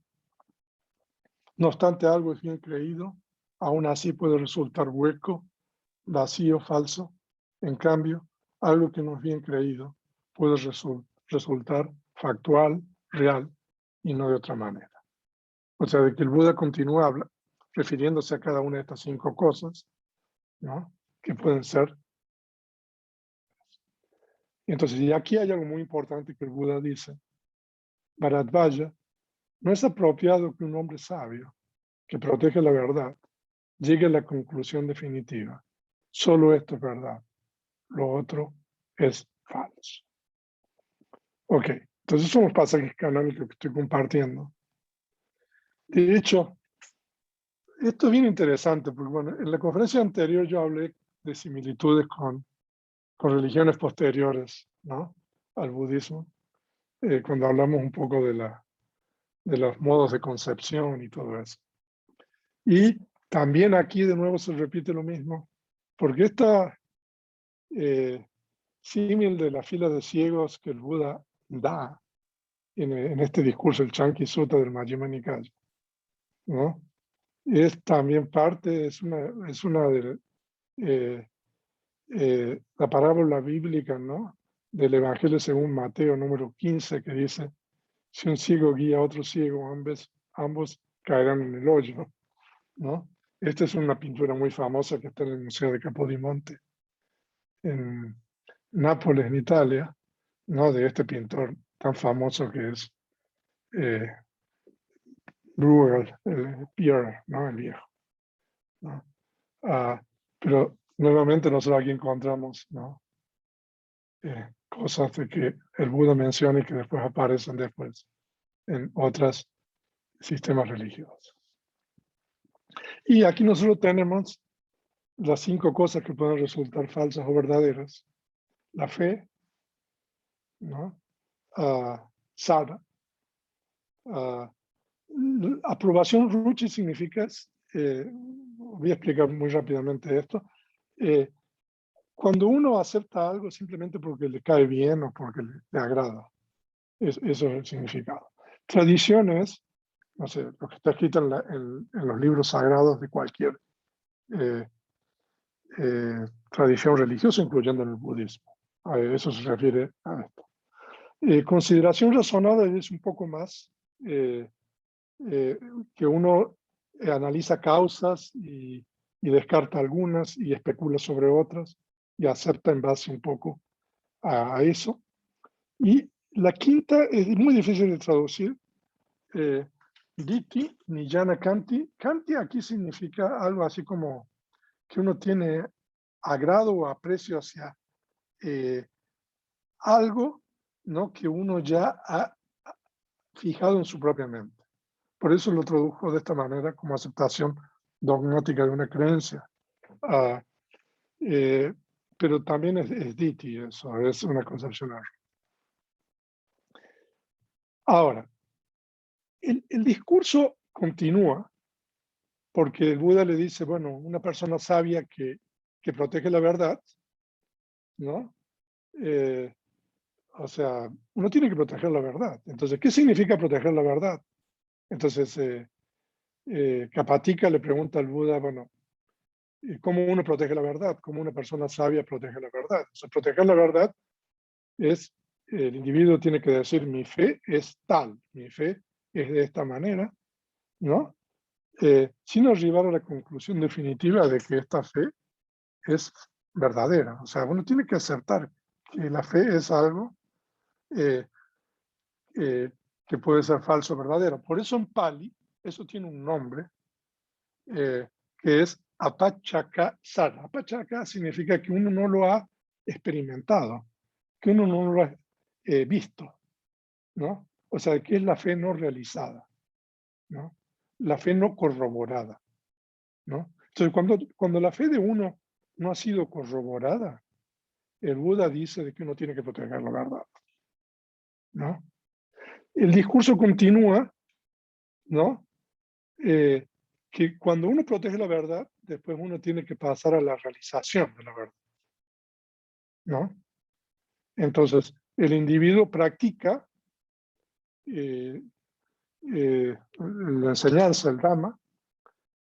no obstante algo es bien creído, aún así puede resultar hueco, vacío, falso. En cambio, algo que no es bien creído puede resultar factual, real y no de otra manera. O sea, de que el Buda continúa refiriéndose a cada una de estas 5 cosas, ¿no?, que pueden ser. Entonces, y aquí hay algo muy importante que el Buda dice: Bharadvaja, no es apropiado que un hombre sabio que protege la verdad llegue a la conclusión definitiva: solo esto es verdad, lo otro es falso. Ok, entonces son los pasajes canónicos que estoy compartiendo. De hecho, esto es bien interesante porque, bueno, en la conferencia anterior yo hablé de similitudes con religiones posteriores, ¿no?, al budismo, cuando hablamos un poco de los modos de concepción y todo eso. Y también aquí de nuevo se repite lo mismo, porque esta símil de la fila de ciegos que el Buda da en este discurso, el Chanki Sutta del Majjhima Nikaya, ¿no? Es también parte, es una de la parábola bíblica, ¿no? Del Evangelio según Mateo número 15, que dice, si un ciego guía a otro ciego, ambos caerán en el hoyo, ¿no? Esta es una pintura muy famosa que está en el Museo de Capodimonte, en Nápoles, en Italia, ¿no? De este pintor tan famoso que es Bruegel, Pierre, ¿no? El viejo, ¿no? Pero nuevamente nosotros aquí encontramos, ¿no? Cosas de que el Buda menciona y que después aparecen después en otros sistemas religiosos. Y aquí nosotros tenemos las 5 cosas que pueden resultar falsas o verdaderas. La fe, ¿no? Sada. Aprobación ruchi significa, voy a explicar muy rápidamente esto, cuando uno acepta algo simplemente porque le cae bien o porque le agrada. Eso es el significado. Tradiciones, no sé, lo que está escrito en los libros sagrados de cualquier tradición religiosa, incluyendo en el budismo. A eso se refiere a esto. Consideración razonada es un poco más que uno analiza causas y descarta algunas y especula sobre otras y acepta en base un poco a eso. Y la quinta es muy difícil de traducir. Diti, Niyana Kanti. Kanti aquí significa algo así como que uno tiene agrado o aprecio hacia algo, ¿no? Que uno ya ha fijado en su propia mente. Por eso lo tradujo de esta manera, como aceptación dogmática de una creencia. Pero también es diti, eso es una concepción errónea. Ahora, el discurso continúa porque el Buda le dice, bueno, una persona sabia que protege la verdad, ¿no? O sea, uno tiene que proteger la verdad. Entonces, ¿qué significa proteger la verdad? Entonces, Kapatika le pregunta al Buda, bueno, ¿cómo uno protege la verdad? ¿Cómo una persona sabia protege la verdad? O sea, proteger la verdad es, el individuo tiene que decir, mi fe es tal, mi fe es de esta manera, ¿no? Sin arribar a la conclusión definitiva de que esta fe es verdadera. O sea, uno tiene que aceptar que la fe es algo que puede ser falso o verdadero. Por eso en Pali, eso tiene un nombre, que es apachaka sara. Apachaka significa que uno no lo ha experimentado, que uno no lo ha visto, ¿no? O sea, que es la fe no realizada, ¿no? La fe no corroborada, ¿no? Entonces, cuando la fe de uno no ha sido corroborada, el Buda dice de que uno tiene que proteger la verdad, ¿no? El discurso continúa, ¿no? Que cuando uno protege la verdad, después uno tiene que pasar a la realización de la verdad, ¿no? Entonces, el individuo practica la enseñanza, el Dhamma,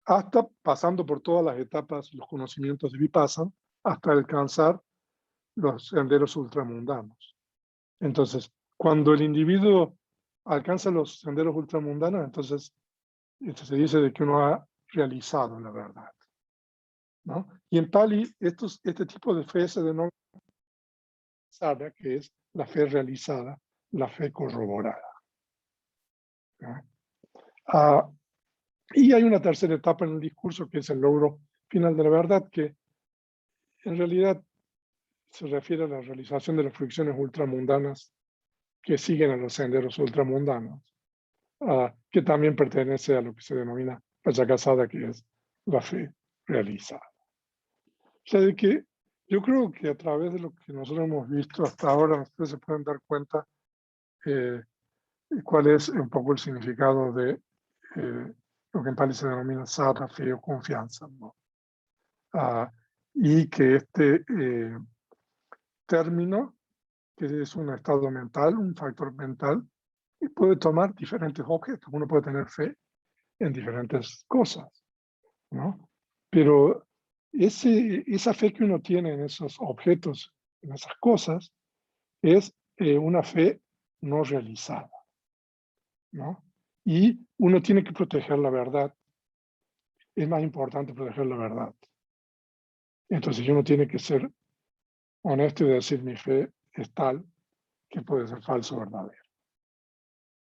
hasta pasando por todas las etapas, los conocimientos de Vipassana, hasta alcanzar los senderos ultramundanos. Entonces, cuando el individuo alcanza los senderos ultramundanos, entonces se dice de que uno ha realizado la verdad, ¿no? Y en Pali, este tipo de fe se denomina sada, que es la fe realizada, la fe corroborada, ¿no? Y hay una tercera etapa en el discurso, que es el logro final de la verdad, que en realidad se refiere a la realización de las fricciones ultramundanas que siguen a los senderos ultramundanos, que también pertenece a lo que se denomina Pachakasada, que es la fe realizada. O sea, de que Yo creo que a través de lo que nosotros hemos visto hasta ahora, ustedes se pueden dar cuenta cuál es un poco el significado de lo que en Pali se denomina sata, fe o confianza, ¿no? Y que este término, que es un estado mental, un factor mental, y puede tomar diferentes objetos. Uno puede tener fe en diferentes cosas, ¿no? Pero esa fe que uno tiene en esos objetos, en esas cosas, es una fe no realizada, ¿no? Y uno tiene que proteger la verdad. Es más importante proteger la verdad. Entonces uno tiene que ser honesto y decir mi fe es tal que puede ser falso o verdadero,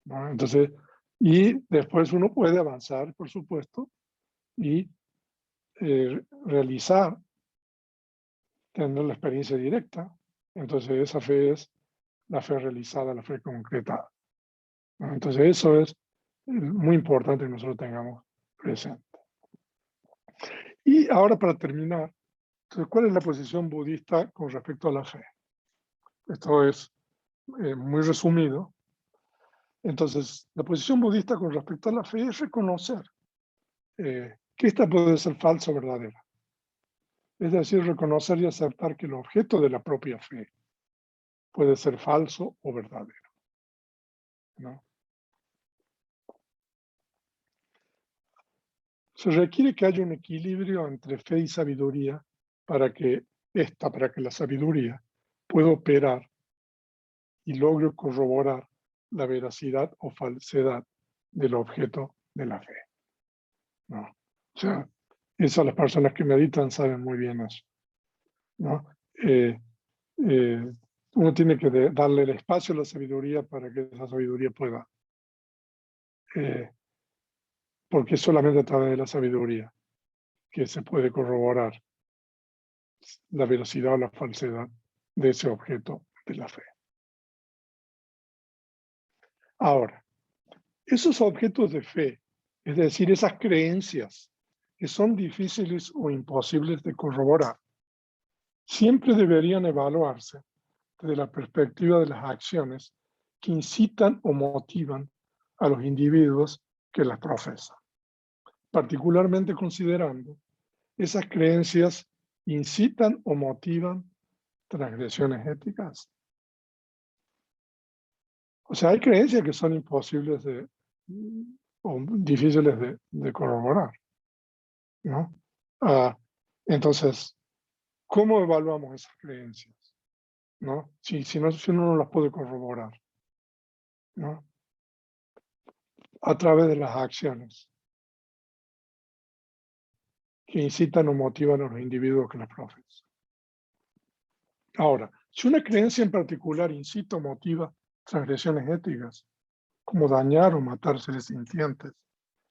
¿no? Entonces, y después uno puede avanzar, por supuesto, y realizar, tener la experiencia directa. Entonces esa fe es la fe realizada, la fe concretada, ¿no? Entonces eso es muy importante que nosotros tengamos presente. Y ahora para terminar, entonces, ¿cuál es la posición budista con respecto a la fe? Esto es muy resumido. Entonces, la posición budista con respecto a la fe es reconocer que esta puede ser falsa o verdadera. Es decir, reconocer y aceptar que el objeto de la propia fe puede ser falso o verdadero, ¿no? Se requiere que haya un equilibrio entre fe y sabiduría para que la sabiduría pueda operar y logre corroborar la veracidad o falsedad del objeto de la fe, ¿no? O sea, eso las personas que meditan saben muy bien eso, ¿no? Uno tiene que darle el espacio a la sabiduría para que esa sabiduría pueda, porque es solamente a través de la sabiduría que se puede corroborar la veracidad o la falsedad de ese objeto de la fe. Ahora, esos objetos de fe, es decir, esas creencias que son difíciles o imposibles de corroborar, siempre deberían evaluarse desde la perspectiva de las acciones que incitan o motivan a los individuos que las profesan, particularmente considerando esas creencias incitan o motivan transgresiones éticas. O sea, hay creencias que son imposibles o difíciles de corroborar, ¿no? Entonces, ¿cómo evaluamos esas creencias? ¿No? Si uno no las puede corroborar, ¿no? A través de las acciones que incitan o motivan a los individuos que las profesan. Ahora, si una creencia en particular incita o motiva transgresiones éticas, como dañar o matar seres sintientes,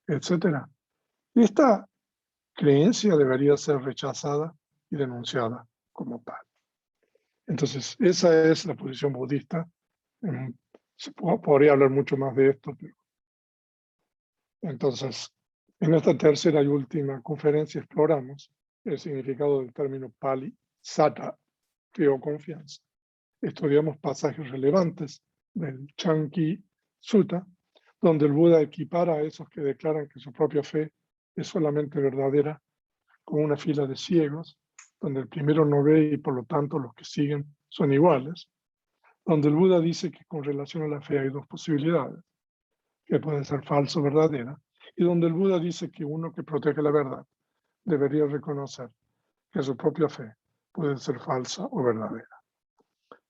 etc., esta creencia debería ser rechazada y denunciada como tal. Entonces, esa es la posición budista. Podría hablar mucho más de esto, pero entonces, en esta tercera y última conferencia exploramos el significado del término Pali, sata, fe o confianza. Estudiamos pasajes relevantes del Chanki Sutta, donde el Buda equipara a esos que declaran que su propia fe es solamente verdadera con una fila de ciegos, donde el primero no ve y por lo tanto los que siguen son iguales, donde el Buda dice que con relación a la fe hay dos posibilidades, que pueden ser falsa o verdadera, y donde el Buda dice que uno que protege la verdad debería reconocer que su propia fe puede ser falsa o verdadera.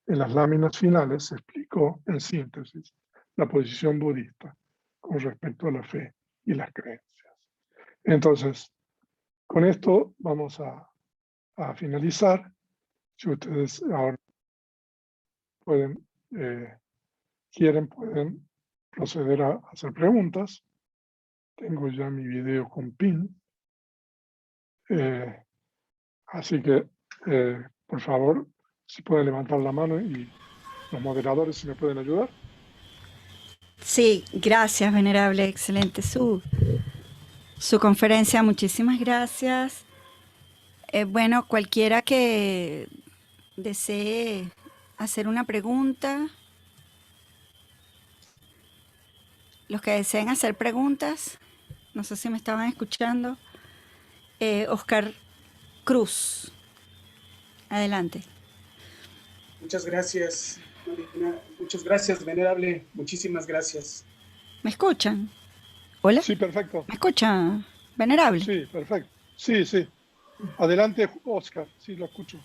En las láminas finales se explicó, en síntesis, la posición budista con respecto a la fe y las creencias. Entonces, con esto vamos a finalizar. Si ustedes ahora pueden, pueden proceder a hacer preguntas. Tengo ya mi video con PIN. Así que, por favor, si pueden levantar la mano y los moderadores si me pueden ayudar. Sí, gracias, venerable, excelente su conferencia, muchísimas gracias. Bueno, cualquiera que desee hacer una pregunta, los que deseen hacer preguntas, no sé si me estaban escuchando. Oscar Cruz, adelante. Muchas gracias, Marina. Muchas gracias, venerable. Muchísimas gracias. ¿Me escuchan? ¿Hola? Sí, perfecto. ¿Me escuchan, venerable? Sí, perfecto. Sí, sí. Adelante, Oscar. Sí, lo escucho.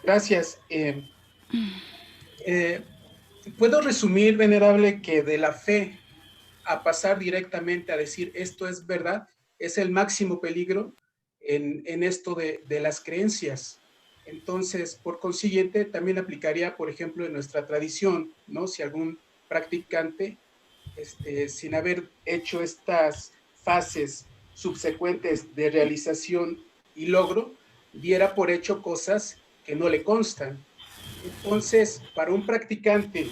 Gracias. ¿Puedo resumir, venerable, que de la fe a pasar directamente a decir esto es verdad es el máximo peligro en esto de las creencias? Entonces, por consiguiente, también aplicaría, por ejemplo, en nuestra tradición, ¿no? Si algún practicante, sin haber hecho estas fases subsecuentes de realización y logro, diera por hecho cosas que no le constan. Entonces, para un practicante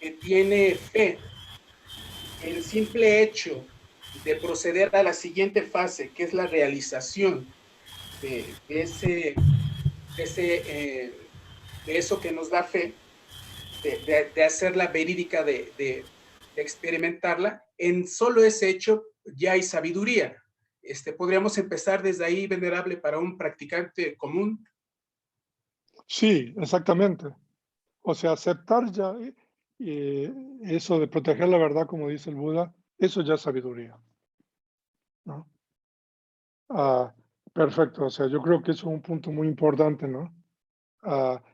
que tiene fe, el simple hecho de proceder a la siguiente fase, que es la realización de eso que nos da fe, de hacerla verídica, de experimentarla, en solo ese hecho ya hay sabiduría. Podríamos empezar desde ahí, venerable, para un practicante común. Sí, exactamente. O sea, aceptar ya eso de proteger la verdad, como dice el Buda, eso ya es sabiduría, ¿no? Perfecto. O sea, yo creo que eso es un punto muy importante, ¿no?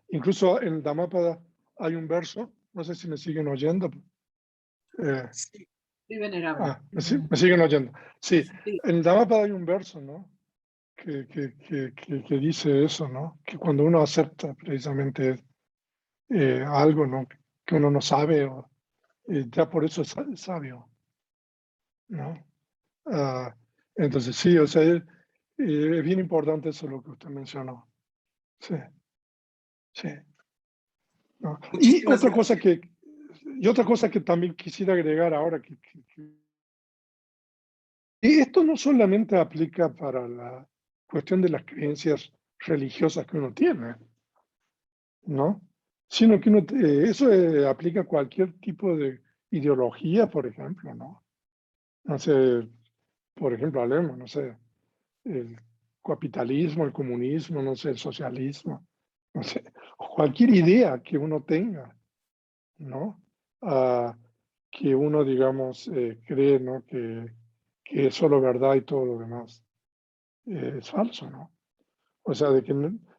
Incluso en el Dhammapada hay un verso, no sé si me siguen oyendo. Sí, venerable. Me siguen oyendo. Sí, Sí. en el Dhammapada hay un verso, ¿no? Que dice eso, ¿no? Que cuando uno acepta precisamente algo, ¿no? Que uno no sabe, ya por eso es sabio, ¿no? Entonces sí, o sea, es bien importante eso lo que usted mencionó. Sí, sí. ¿No? Y Muchísimas gracias. otra cosa que también quisiera agregar ahora, y esto no solamente aplica para la cuestión de las creencias religiosas que uno tiene, ¿no? Sino que eso aplica a cualquier tipo de ideología, por ejemplo, ¿no? No sé, por ejemplo, hablemos, no sé, el capitalismo, el comunismo, no sé, el socialismo, no sé, cualquier idea que uno tenga, ¿no? Que uno, digamos, cree, ¿no? Que es solo verdad y todo lo demás es falso, ¿no? O sea,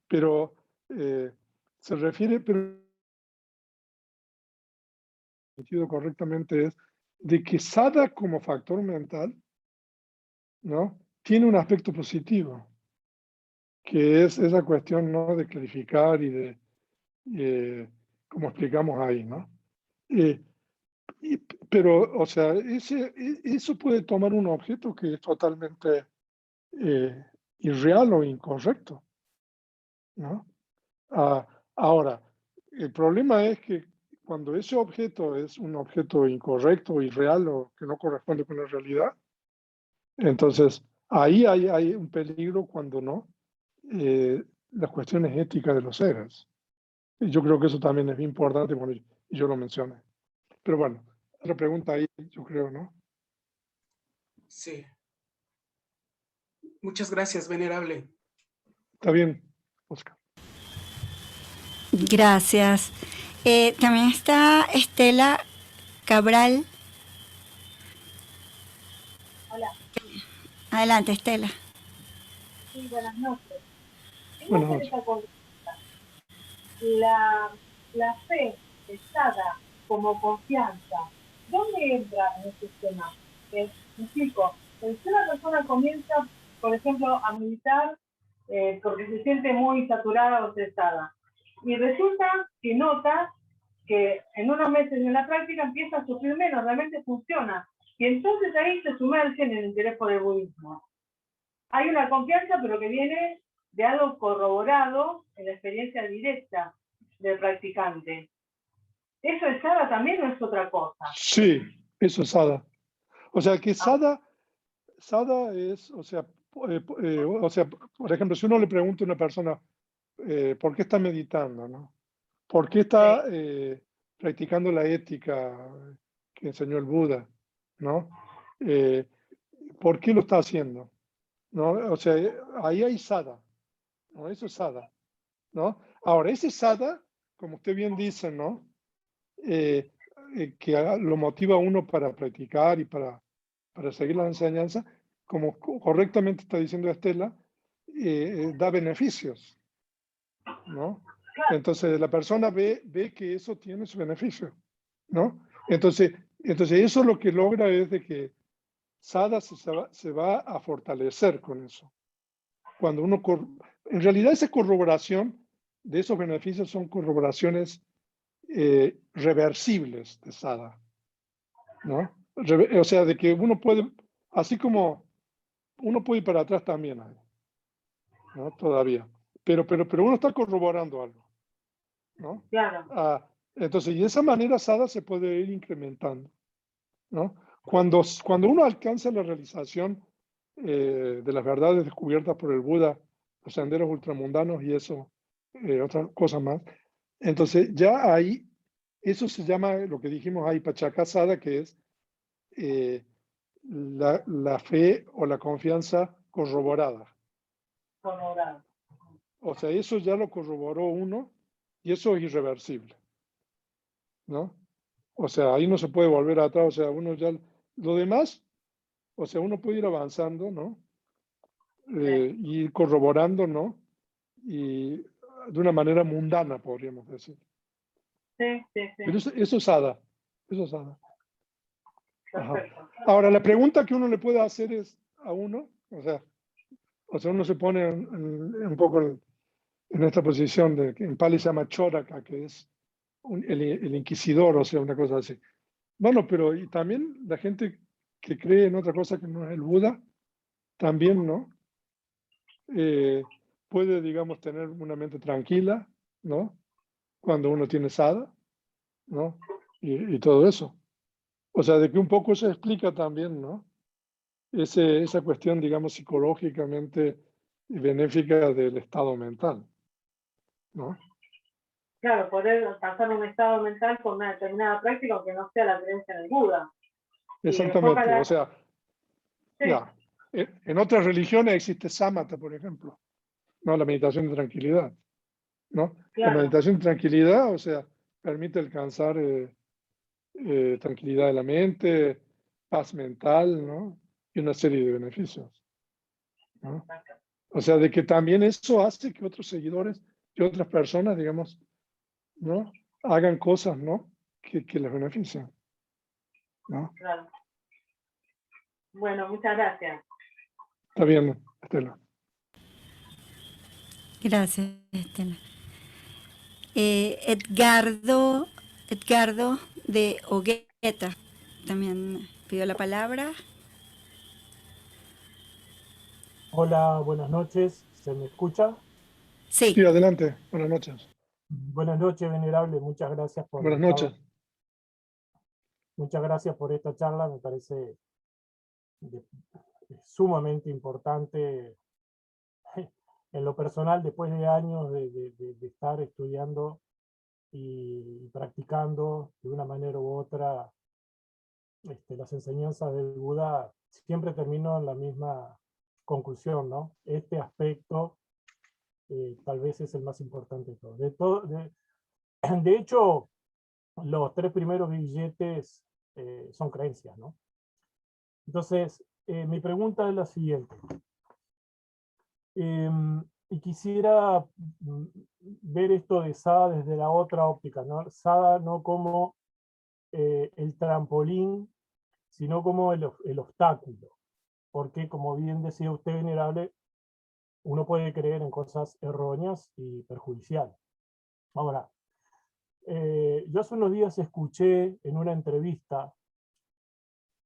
pero se refiere, pero sentido correctamente es de que SADA como factor mental, ¿no? Tiene un aspecto positivo, que es esa cuestión, ¿no? De clarificar y de, como explicamos ahí, ¿no? Eh, pero, o sea, eso puede tomar un objeto que es totalmente irreal o incorrecto, ¿no? Ahora, el problema es que cuando ese objeto es un objeto incorrecto, irreal o que no corresponde con la realidad, entonces ahí hay un peligro cuando no, las cuestiones éticas de los seres. Y yo creo que eso también es importante, bueno, y yo lo mencioné. Pero bueno, otra pregunta ahí, yo creo, ¿no? Sí. Muchas gracias, venerable. Está bien, Oscar. Gracias. También está Estela Cabral. Hola. Adelante, Estela. Sí, buenas noches. Quería Buenas hacer noches. esta consulta. La fe pesada como confianza, ¿dónde entra en este tema? Me explico. Si una persona comienza, por ejemplo, a meditar porque se siente muy saturada o estresada, y resulta que nota que en unos meses en la práctica empieza a sufrir menos, realmente funciona. Y entonces ahí se sumerge en el interés por el budismo. Hay una confianza, pero que viene de algo corroborado en la experiencia directa del practicante. ¿Eso es SADA también o es otra cosa? Sí, eso es SADA. O sea, que SADA es, o sea, o sea, por ejemplo, si uno le pregunta a una persona, ¿por qué está meditando, no? ¿Por qué está practicando la ética que enseñó el Buda, no? ¿Por qué lo está haciendo? ¿No? O sea, ahí hay sada, ¿no? Eso es sada, ¿no? Ahora, ese sada, como usted bien dice, ¿no? Lo motiva a uno para practicar y para seguir la enseñanza, como correctamente está diciendo Estela, da beneficios, ¿no? Entonces la persona ve que eso tiene su beneficio, ¿no? Entonces eso lo que logra es de que sada se va a fortalecer con eso. Cuando uno, en realidad esa corroboración de esos beneficios son corroboraciones reversibles de sada, ¿no? O sea, de que uno puede, así como uno puede ir para atrás también, ¿no? Todavía. Pero uno está corroborando algo, ¿no? Claro. Entonces, y de esa manera sada se puede ir incrementando, ¿no? Cuando uno alcanza la realización de las verdades descubiertas por el Buda, los senderos ultramundanos y eso, otra cosa más, entonces ya ahí, eso se llama lo que dijimos ahí, Pachakasada, que es la fe o la confianza corroborada. Corroborado. O sea, eso ya lo corroboró uno y eso es irreversible, ¿no? O sea, ahí no se puede volver atrás, o sea, uno ya, lo demás, o sea, uno puede ir avanzando, ¿no? Y ir corroborando, ¿no? Y de una manera mundana, podríamos decir. Sí, sí, sí. Pero eso es hada, eso es hada. Ajá. Perfecto. Ahora, la pregunta que uno le puede hacer es a uno, o sea uno se pone un poco en esta posición de que en Pali se llama Choraka, que es el inquisidor, o sea, una cosa así. Bueno, pero y también la gente que cree en otra cosa que no es el Buda, también, ¿no? Puede, digamos, tener una mente tranquila, ¿no? Cuando uno tiene sada, ¿no? Y todo eso. O sea, de que un poco se explica también, ¿no? Esa cuestión, digamos, psicológicamente benéfica del estado mental, ¿no? Claro, poder alcanzar un estado mental con una determinada práctica, aunque no sea la creencia en el Buda. Exactamente, o sea, sí. ya, en otras religiones existe samatha, por ejemplo, ¿no? La meditación de tranquilidad, ¿no? La Claro. meditación de tranquilidad, o sea, permite alcanzar tranquilidad de la mente, paz mental, ¿no? Y una serie de beneficios, ¿no? O sea, de que también eso hace que otros seguidores, que otras personas, digamos, ¿no? Hagan cosas, ¿no? Que les benefician, ¿no? Claro. Bueno, muchas gracias. Está bien, Estela. Gracias, Estela. Edgardo de Ogueta también pidió la palabra. Hola, buenas noches. ¿Se me escucha? Sí, Sí, adelante. Buenas noches. Buenas noches, venerable. Muchas gracias por Buenas la charla. noches. Muchas gracias por esta charla. Me parece sumamente importante en lo personal, después de años de estar estudiando y practicando de una manera u otra las enseñanzas del Buda, siempre termino en la misma conclusión, ¿no? Este aspecto tal vez es el más importante de todo. De hecho, los 3 primeros billetes son creencias, ¿no? Entonces, mi pregunta es la siguiente. Y quisiera ver esto de Sada desde la otra óptica, ¿no? Sada no como el trampolín, sino como el obstáculo. Porque, como bien decía usted, venerable, uno puede creer en cosas erróneas y perjudiciales. Ahora, yo hace unos días escuché en una entrevista,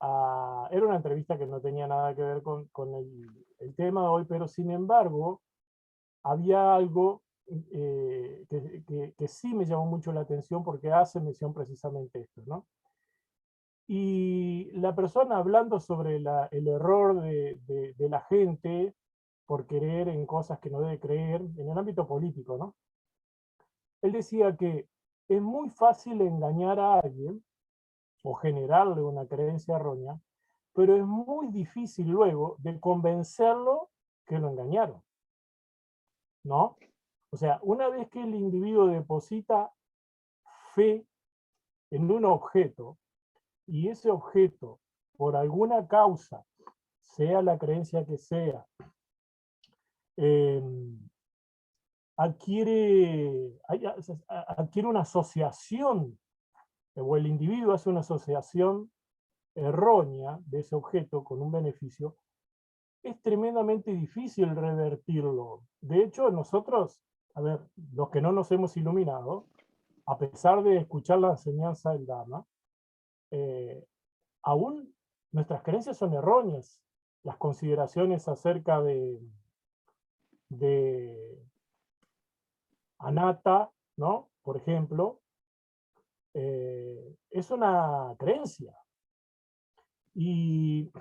era una entrevista que no tenía nada que ver con el tema de hoy, pero sin embargo, había algo que sí me llamó mucho la atención porque hace mención precisamente esto, ¿no? Y y la persona hablando sobre el error de la gente por creer en cosas que no debe creer, en el ámbito político, ¿no? Él decía que es muy fácil engañar a alguien o generarle una creencia errónea, pero es muy difícil luego de convencerlo que lo engañaron, ¿no? O sea, una vez que el individuo deposita fe en un objeto, y ese objeto, por alguna causa, sea la creencia que sea, adquiere una asociación, o el individuo hace una asociación errónea de ese objeto con un beneficio, es tremendamente difícil revertirlo. De hecho, nosotros, a ver, los que no nos hemos iluminado, a pesar de escuchar la enseñanza del Dharma, aún nuestras creencias son erróneas. Las consideraciones acerca de anatta, ¿no? Por ejemplo, es una creencia. Y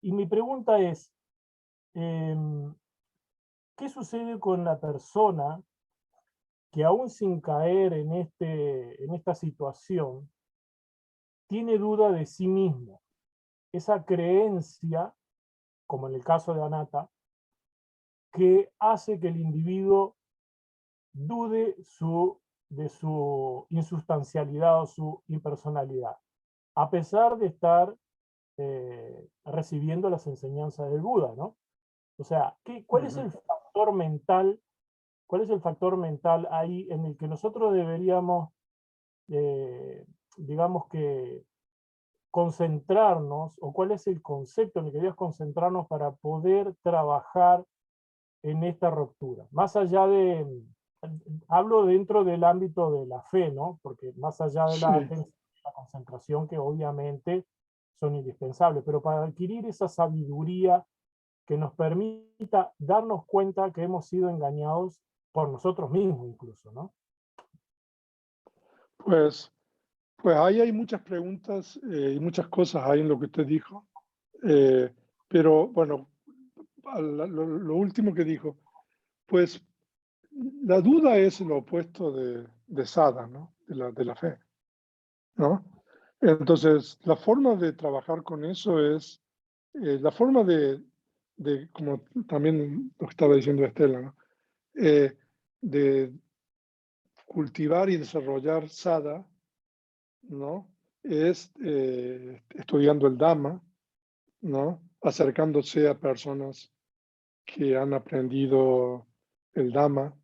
mi pregunta es, ¿qué sucede con la persona que aún sin caer en esta situación, tiene duda de sí mismo? Esa creencia, como en el caso de anatta, que hace que el individuo dude de su insustancialidad o su impersonalidad, a pesar de estar recibiendo las enseñanzas del Buda, ¿no? O sea, ¿cuál es el factor mental? ¿Cuál es el factor mental ahí en el que nosotros deberíamos, digamos que, concentrarnos, o cuál es el concepto en el que debemos concentrarnos para poder trabajar en esta ruptura? Más allá hablo dentro del ámbito de la fe, ¿no? Porque más allá de la atención, la concentración, que obviamente son indispensables, pero para adquirir esa sabiduría que nos permita darnos cuenta que hemos sido engañados por nosotros mismos incluso, ¿no? Pues ahí hay muchas preguntas y muchas cosas ahí en lo que usted dijo. Pero bueno, lo último que dijo, pues la duda es lo opuesto de sada, ¿no? De la fe, ¿no? Entonces, la forma de trabajar con eso es, la forma como también lo que estaba diciendo Estela, ¿no? De cultivar y desarrollar sada, ¿no? Es estudiando el Dhamma, ¿no? Acercándose a personas que han aprendido el Dhamma,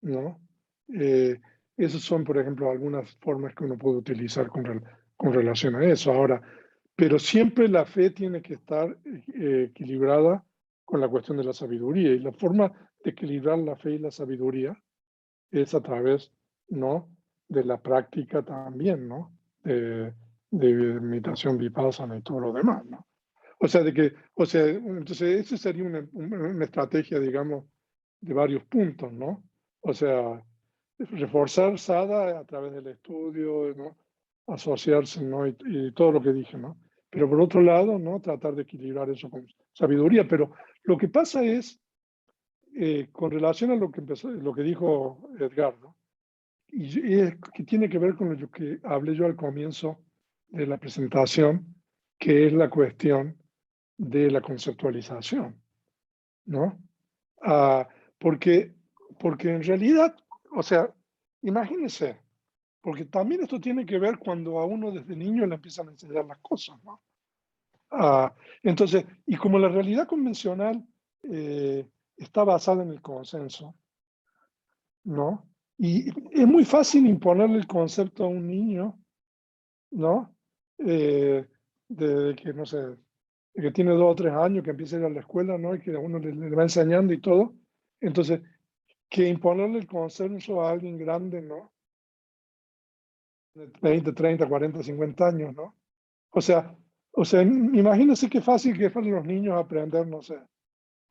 ¿no? Esas son, por ejemplo, algunas formas que uno puede utilizar con relación a eso. Ahora, pero siempre la fe tiene que estar equilibrada con la cuestión de la sabiduría. Y la forma de equilibrar la fe y la sabiduría es a través, ¿no? De la práctica también, ¿no? De meditación vipassana y todo lo demás, ¿no? O sea, entonces esa sería una estrategia, digamos, de varios puntos, ¿no? O sea, reforzar sada a través del estudio, ¿no? Asociarse, ¿no? Y todo lo que dije, ¿no? Pero por otro lado, ¿no? Tratar de equilibrar eso con sabiduría. Pero lo que pasa es, con relación a lo que dijo Edgar, ¿no? Y es que tiene que ver con lo que hablé yo al comienzo de la presentación, que es la cuestión de la conceptualización, ¿no? Porque en realidad, o sea, imagínense, porque también esto tiene que ver cuando a uno desde niño le empiezan a enseñar las cosas, ¿no? Entonces, y como la realidad convencional está basada en el consenso, ¿no? Y es muy fácil imponerle el concepto a un niño, ¿no? De que, no sé, de que tiene 2 o 3 años, que empieza a ir a la escuela, ¿no? Y que a uno le va enseñando y todo. Entonces, que imponerle el consenso a alguien grande, ¿no? De 20, 30, 40, 50 años, ¿no? O sea, imagínense qué fácil que es para los niños aprender, no sé,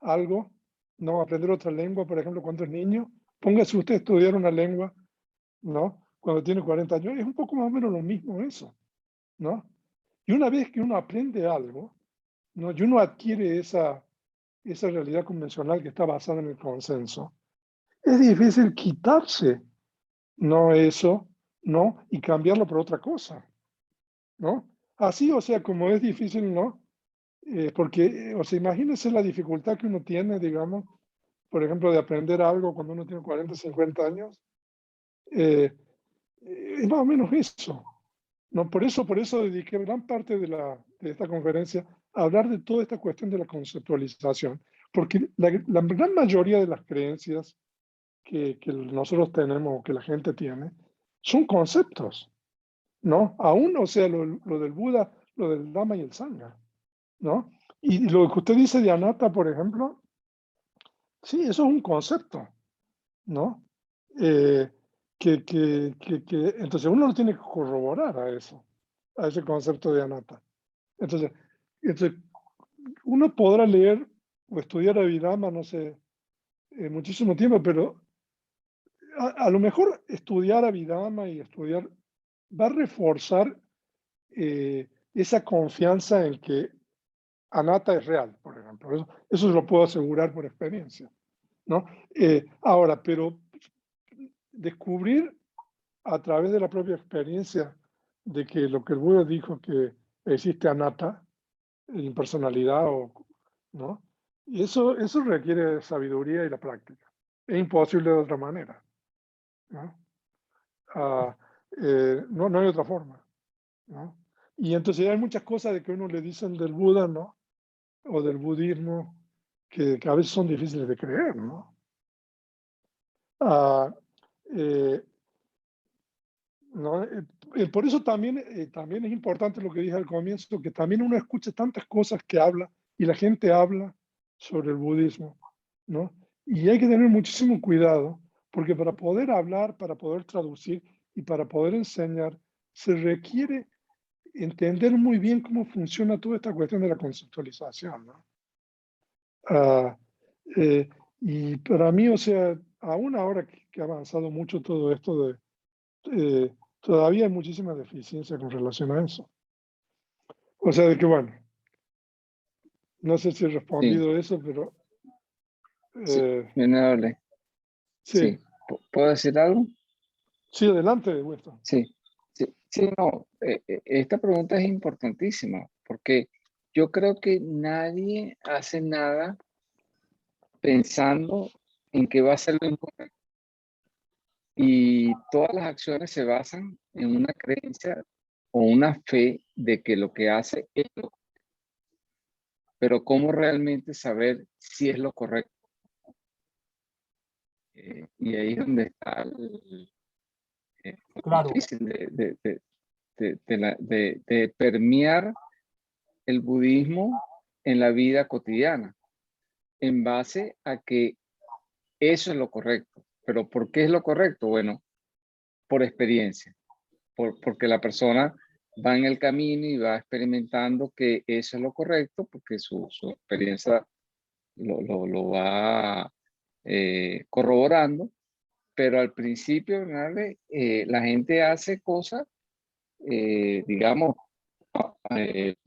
algo, ¿no? Aprender otra lengua, por ejemplo, cuando es niño. Póngase usted a estudiar una lengua, ¿no? Cuando tiene 40 años, es un poco más o menos lo mismo eso, ¿no? Y una vez que uno aprende algo, ¿no? Y uno adquiere esa realidad convencional que está basada en el consenso, es difícil quitarse, ¿no? Eso, ¿no? Y cambiarlo por otra cosa, ¿no? Así, o sea, como es difícil, ¿no? Porque, o sea, imagínense la dificultad que uno tiene, digamos, por ejemplo, de aprender algo cuando uno tiene 40, 50 años. Es más o menos eso, ¿no? Por eso dediqué gran parte de esta conferencia a hablar de toda esta cuestión de la conceptualización, porque la gran mayoría de las creencias que nosotros tenemos o que la gente tiene son conceptos, ¿no? Aún, o sea, lo del Buda, lo del Dhamma y el Sangha, ¿no? Y lo que usted dice de Anatta, por ejemplo, sí, eso es un concepto, ¿no? Entonces uno lo tiene que corroborar a eso, a ese concepto de Anatta. Entonces uno podrá leer o estudiar Abhidhamma, no sé, muchísimo tiempo, pero a lo mejor estudiar Abhidhamma y estudiar va a reforzar esa confianza en que Anatta es real, por ejemplo. Eso lo puedo asegurar por experiencia, ¿no? Ahora, pero descubrir a través de la propia experiencia de que lo que el Buda dijo que existe anatta, impersonalidad, ¿no? Y eso requiere sabiduría y la práctica. Es imposible de otra manera, ¿no? No hay otra forma, ¿no? Y entonces hay muchas cosas de que uno le dicen del Buda, ¿no? O del budismo, que a veces son difíciles de creer, ¿no? ¿No? Por eso también es importante lo que dije al comienzo, que también uno escucha tantas cosas que habla y la gente habla sobre el budismo, ¿no? Y hay que tener muchísimo cuidado, porque para poder hablar, para poder traducir y para poder enseñar, se requiere entender muy bien cómo funciona toda esta cuestión de la conceptualización, ¿no? Y para mí, o sea, aún ahora que ha avanzado mucho todo esto todavía hay muchísima deficiencia con relación a eso. O sea, de que bueno, no sé si he Sí, respondido eso, pero sí, eh, venerable. sí, Sí, ¿puedo decir algo? sí, adelante, Winston. Sí, sí, no. Esta pregunta es importantísima porque yo creo que nadie hace nada pensando en que va a ser lo incorrecto. Y todas las acciones se basan en una creencia o una fe de que lo que hace es lo correcto. Pero ¿cómo realmente saber si es lo correcto? Y ahí es donde está lo Claro, difícil de permear el budismo en la vida cotidiana, en base a que eso es lo correcto. ¿Pero por qué es lo correcto? Bueno, por experiencia, porque la persona va en el camino y va experimentando que eso es lo correcto, porque su experiencia lo va corroborando, pero al principio, ¿vale? La gente hace cosas, digamos,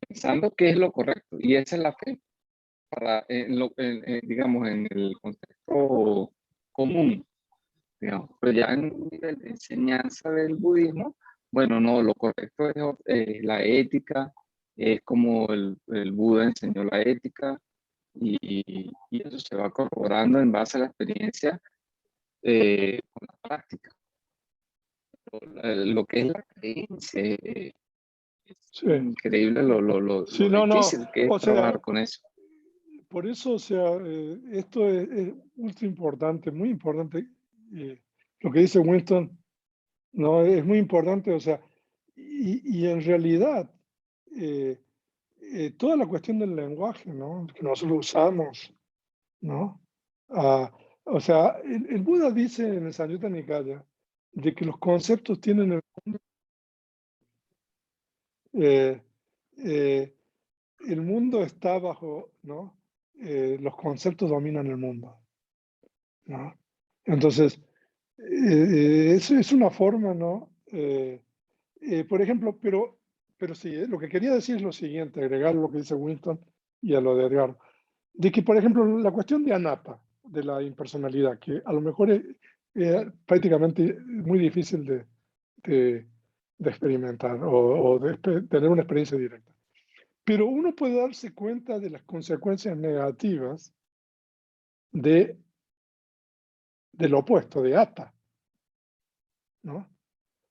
pensando que es lo correcto, y esa es la fe, digamos, en el contexto común, digamos. Pero ya en un nivel de enseñanza del budismo, bueno, no, lo correcto es la ética, es como el Buda enseñó la ética, y eso se va corroborando en base a la experiencia con la práctica. Lo que es la creencia, es Sí, increíble lo sí, no, difícil que es o sea, trabajar con eso. por eso, o sea, esto es ultra importante, muy importante. Lo que dice Winston, no, es muy importante, o sea, y en realidad, toda la cuestión del lenguaje, ¿no? Que nosotros usamos, ¿no? O sea, el Buda dice en el Samyutta Nikaya de que los conceptos tienen eh, eh, el mundo está bajo, ¿no? Los conceptos dominan el mundo, ¿no? Entonces, eso es una forma, ¿no? Por ejemplo, pero pero sí, lo que quería decir es lo siguiente, agregar lo que dice Winston y a lo de Edgardo, de que, por ejemplo, la cuestión de anatta, de la impersonalidad, que a lo mejor es prácticamente muy difícil de experimentar o de tener una experiencia directa. Pero uno puede darse cuenta de las consecuencias negativas del opuesto, de atta, ¿no?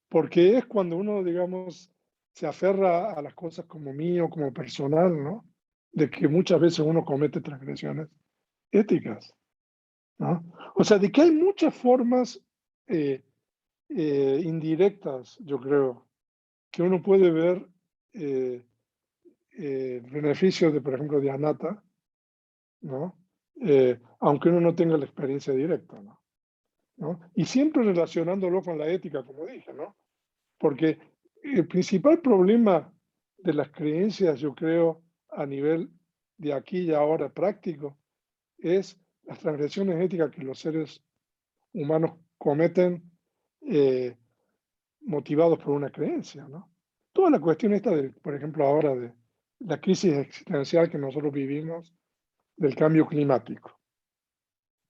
Porque es cuando uno, digamos, se aferra a las cosas como mío, como personal, ¿no? De que muchas veces uno comete transgresiones éticas, ¿no? O sea, de que hay muchas formas indirectas, yo creo, que uno puede ver beneficios de, por ejemplo, de anatta, ¿no? Aunque uno no tenga la experiencia directa, ¿no? ¿No? Y siempre relacionándolo con la ética, como dije, ¿no? Porque el principal problema de las creencias, yo creo, a nivel de aquí y ahora práctico, es las transgresiones éticas que los seres humanos cometen motivados por una creencia, ¿no? Toda la cuestión esta, por ejemplo, ahora de la crisis existencial que nosotros vivimos, del cambio climático,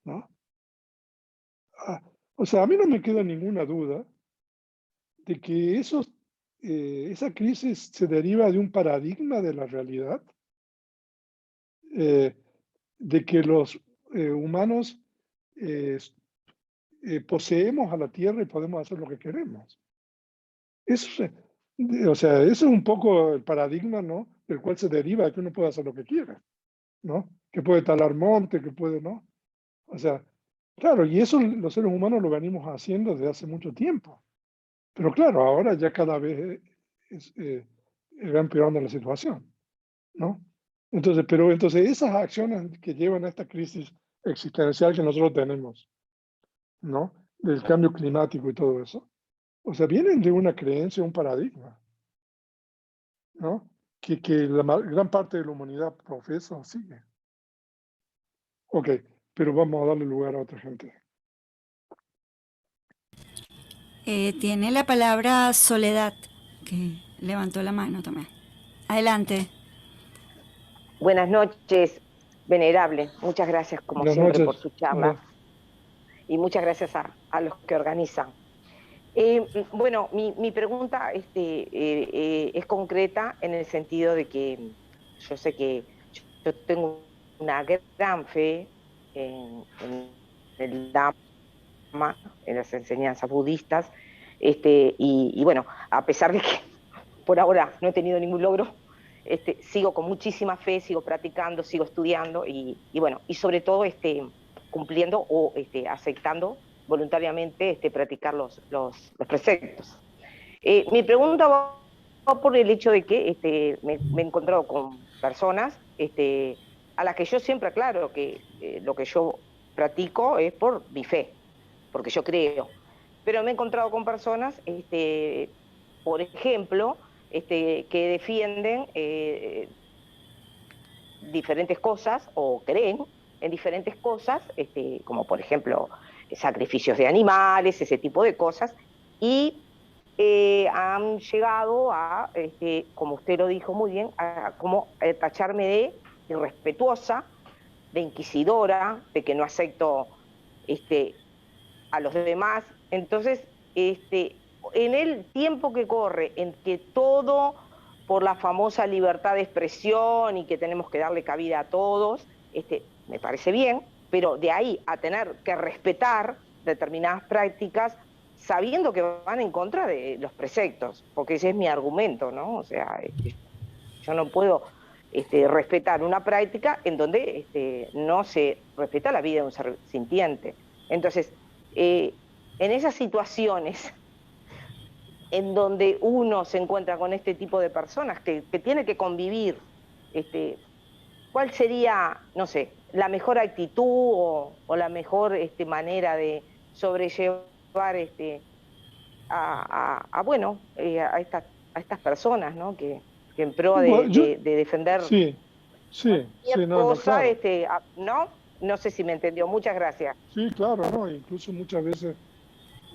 ¿no? O sea, a mí no me queda ninguna duda de que esa crisis se deriva de un paradigma de la realidad, de que los humanos eh, poseemos a la Tierra y podemos hacer lo que queremos. Eso, o sea, eso es un poco el paradigma, ¿no? Del cual se deriva que uno puede hacer lo que quiera, ¿no? Que puede talar monte, que puede, ¿no? O sea, claro, y eso los seres humanos lo venimos haciendo desde hace mucho tiempo. Pero claro, ahora ya cada vez va empeorando la situación, ¿no? Entonces esas acciones que llevan a esta crisis existencial que nosotros tenemos, ¿no? Del cambio climático y todo eso, o sea, vienen de una creencia, un paradigma, ¿no? Que gran parte de la humanidad profesa o sigue. Ok, pero vamos a darle lugar a otra gente. Tiene la palabra Soledad, que levantó la mano también. Adelante. Buenas noches, venerable. Muchas gracias, como Buenas siempre, noches. por su charla. Y muchas gracias a los que organizan. Bueno, mi pregunta es concreta en el sentido de que yo sé que yo tengo una gran fe en el Dhamma, en las enseñanzas budistas, y bueno, a pesar de que por ahora no he tenido ningún logro, sigo con muchísima fe, sigo practicando, sigo estudiando y bueno, y sobre todo cumpliendo o aceptando voluntariamente practicar los preceptos. Mi pregunta va por el hecho de que me he encontrado con personas a las que yo siempre aclaro que lo que yo practico es por mi fe, porque yo creo. Pero me he encontrado con personas, por ejemplo, que defienden diferentes cosas o creen en diferentes cosas, como por ejemplo sacrificios de animales, ese tipo de cosas, y han llegado a, como usted lo dijo muy bien, a como tacharme de irrespetuosa, de inquisidora, de que no acepto a los demás. Entonces, en el tiempo que corre, en que todo por la famosa libertad de expresión y que tenemos que darle cabida a todos, me parece bien, pero de ahí a tener que respetar determinadas prácticas sabiendo que van en contra de los preceptos, porque ese es mi argumento, ¿no? O sea, yo no puedo respetar una práctica en donde no se respeta la vida de un ser sintiente. Entonces, en esas situaciones en donde uno se encuentra con este tipo de personas que tiene que convivir, ¿cuál sería, no sé, la mejor actitud o la mejor manera de sobrellevar a estas personas, ¿no? Que en pro de defender cualquier cosa, ¿no? No sé si me entendió. Muchas gracias. Sí, claro, ¿no? Incluso muchas veces,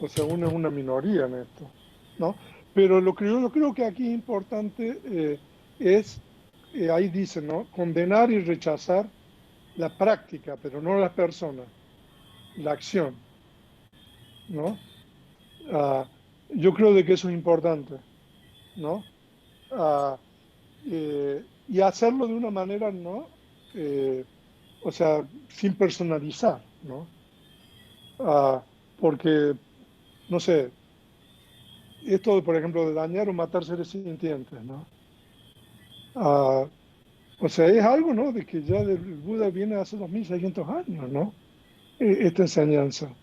o sea, uno es una minoría en esto, ¿no? Pero lo que yo creo que aquí es importante es, ahí dice, ¿no? Condenar y rechazar la práctica, pero no la persona, la acción, ¿no? Ah, yo creo de que eso es importante, ¿no? Ah, y hacerlo de una manera, ¿no? O sea, sin personalizar, ¿no? Ah, porque, no sé, esto, por ejemplo, de dañar o matar seres sintientes, ¿no? Ah, o sea, es algo, ¿no? De que ya el Buda viene hace 2600 años, ¿no? Esta enseñanza,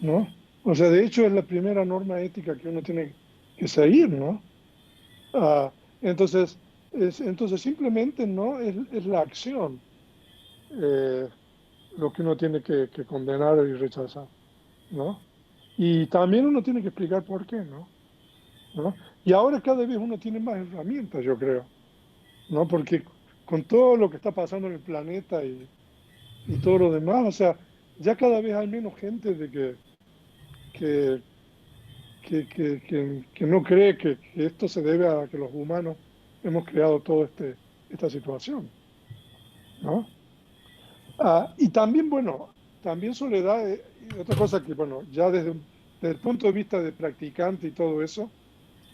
¿no? O sea, de hecho es la primera norma ética que uno tiene que seguir, ¿no? Ah, entonces, entonces simplemente, ¿no? Es la acción eh, lo que uno tiene que condenar y rechazar, ¿no? Y también uno tiene que explicar por qué, ¿no? ¿No? Y ahora cada vez uno tiene más herramientas, yo creo, ¿no? Porque con todo lo que está pasando en el planeta y todo lo demás, o sea, ya cada vez hay menos gente de que, que no cree que esto se debe a que los humanos hemos creado toda esta situación, ¿no? Ah, y también, bueno, también soledad, y otra cosa que, bueno, ya desde el punto de vista de practicante y todo eso,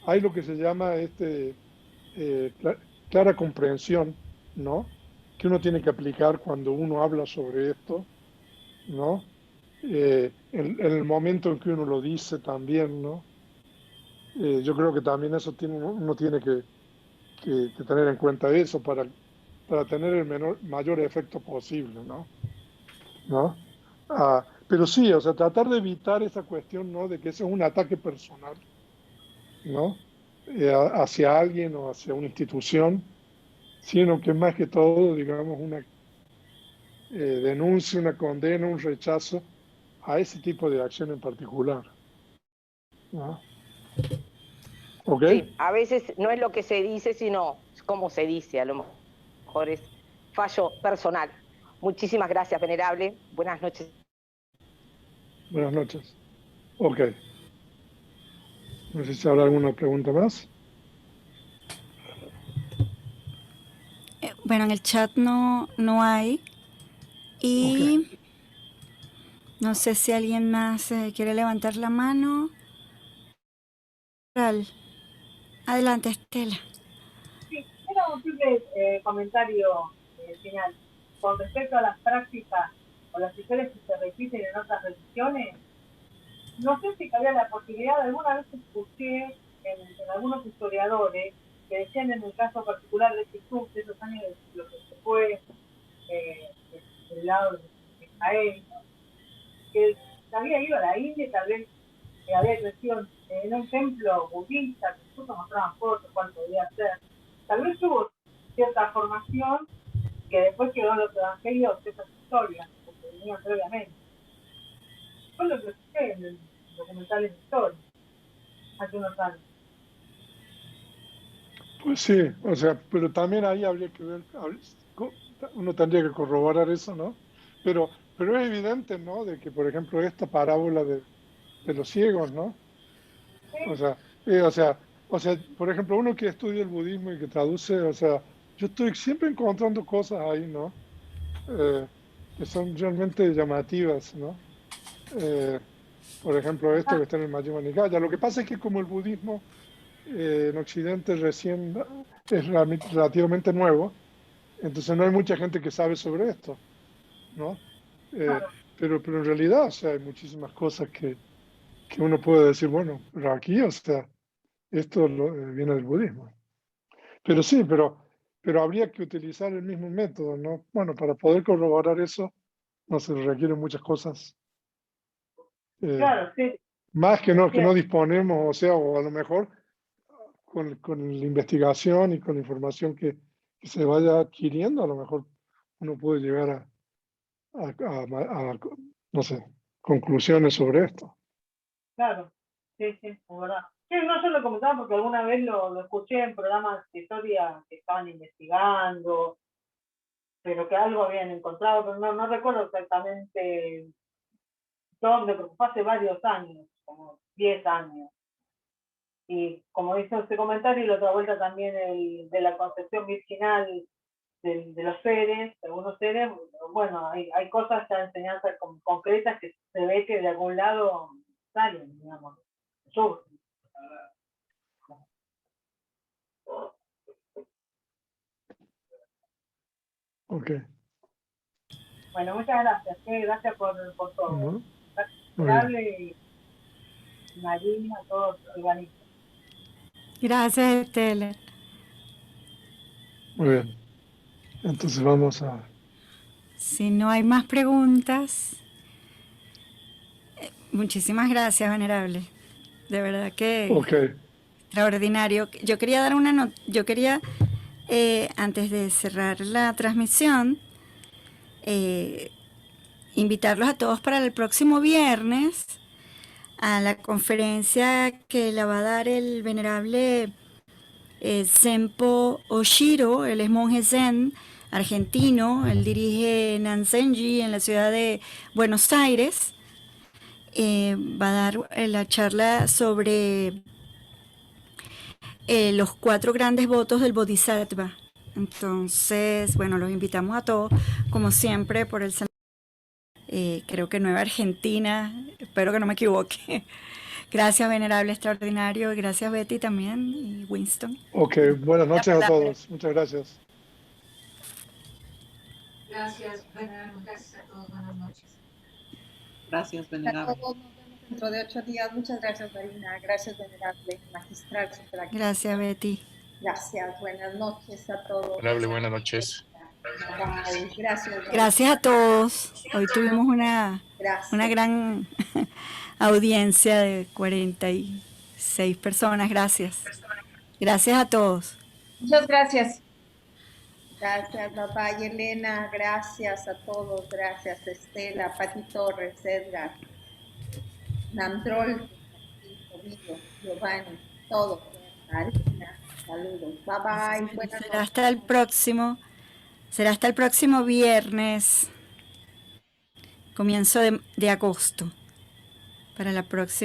hay lo que se llama clara comprensión, ¿no? Que uno tiene que aplicar cuando uno habla sobre esto, ¿no? En el momento en que uno lo dice también, ¿no? Yo creo que también eso tiene, uno tiene que tener en cuenta eso para tener el mayor efecto posible, ¿no? ¿No? Pero sí, o sea, tratar de evitar esa cuestión, ¿no? De que ese es un ataque personal, ¿no? Hacia alguien o hacia una institución, sino que más que todo, digamos, una denuncia, una condena, un rechazo a ese tipo de acción en particular, ¿no? ¿Ok? Sí, a veces no es lo que se dice, sino cómo se dice, a lo mejor es fallo personal. Muchísimas gracias, Venerable. Buenas noches. Buenas noches. Ok. No sé si habrá alguna pregunta más. Bueno, en el chat no hay. Ok. Y no sé si alguien más quiere levantar la mano. Adelante, Estela. Sí, era un simple comentario final. Con respecto a las prácticas o las historias que se repiten en otras religiones, no sé si cabía la posibilidad, alguna vez escuché en algunos historiadores que decían en el caso particular de Jesús, de esos años de lo que se fue del lado de Israel, que había ido a la India, tal vez había crecido en un templo budista, que incluso mostraban fotos, cuál podía ser. Tal vez tuvo cierta formación que después quedó en los evangelios esas historias, porque venían previamente. Fue lo que escuché en el documental de historia, hace unos años. Pues sí, o sea, pero también ahí habría que ver, uno tendría que corroborar eso, ¿no? Pero es evidente, ¿no? De que, por ejemplo, esta parábola de los ciegos, ¿no? O Sí, sea, o sea, por ejemplo, uno que estudia el budismo y que traduce, o sea, yo estoy siempre encontrando cosas ahí, ¿no? Eh, que son realmente llamativas, ¿no? Eh, por ejemplo, esto que está en el Majjhima Nikaya. Lo que pasa es que como el budismo en Occidente recién es relativamente nuevo, entonces no hay mucha gente que sabe sobre esto, ¿no? Eh, claro, pero en realidad, o sea, hay muchísimas cosas que uno puede decir, bueno, pero aquí, o sea, esto viene del budismo. Pero sí, pero habría que utilizar el mismo método, ¿no? Bueno, para poder corroborar eso, no se requieren muchas cosas eh, claro, sí, más es que no cierto, disponemos, o sea, o a lo mejor con la investigación y con la información que se vaya adquiriendo, a lo mejor uno puede llegar a, no sé, conclusiones sobre esto. claro, sí, sí, es verdad. Sí, no, yo lo comentaba porque alguna vez lo escuché en programas de historia que estaban investigando, pero que algo habían encontrado, pero no recuerdo exactamente dónde, porque fue hace varios años, como 10 años. Y como dice ese comentario, y la otra vuelta también el de la concepción virginal de los seres, de algunos seres, bueno, hay cosas, ya enseñanzas concretas que se ve que de algún lado salen, digamos, surgen. Ok. Bueno, muchas gracias, gracias por todo. Bueno, Gracias, muy bien. Venerable, y Marina, a todos los organismos. Gracias, Estela. Muy bien. Entonces vamos a... Si no hay más preguntas, muchísimas gracias, Venerable. De verdad que Ok. extraordinario. Yo quería dar yo quería, antes de cerrar la transmisión, invitarlos a todos para el próximo viernes a la conferencia que la va a dar el venerable Senpo Oshiro. Él es monje zen argentino, él dirige Nanzenji en la ciudad de Buenos Aires. Va a dar la charla sobre los 4 grandes votos del Bodhisattva. Entonces, bueno, los invitamos a todos, como siempre, por el creo que Nueva Argentina, espero que no me equivoque. Gracias, Venerable Extraordinario, gracias Betty también y Winston. Ok, buenas noches a todos. Muchas gracias. Gracias, venerable. Gracias a todos. Buenas noches. Gracias, A venerable. todos, nos vemos dentro de 8 días. Muchas gracias, Marina. Gracias, venerable. Magistral. Gracias, Betty. Gracias. Buenas noches a todos. Venerable, buenas noches. Bye. Gracias. Gracias a todos. Hoy tuvimos una gran audiencia de 46 personas. Gracias. Gracias a todos. Muchas gracias. Gracias, papá y Elena. Gracias a todos. Gracias, Estela, Pati Torres, Edgar, Nandrol, Giovanni, todos. Marina, saludos. Bye bye. Buenas noches. Será hasta el próximo viernes, comienzo de agosto, para la próxima.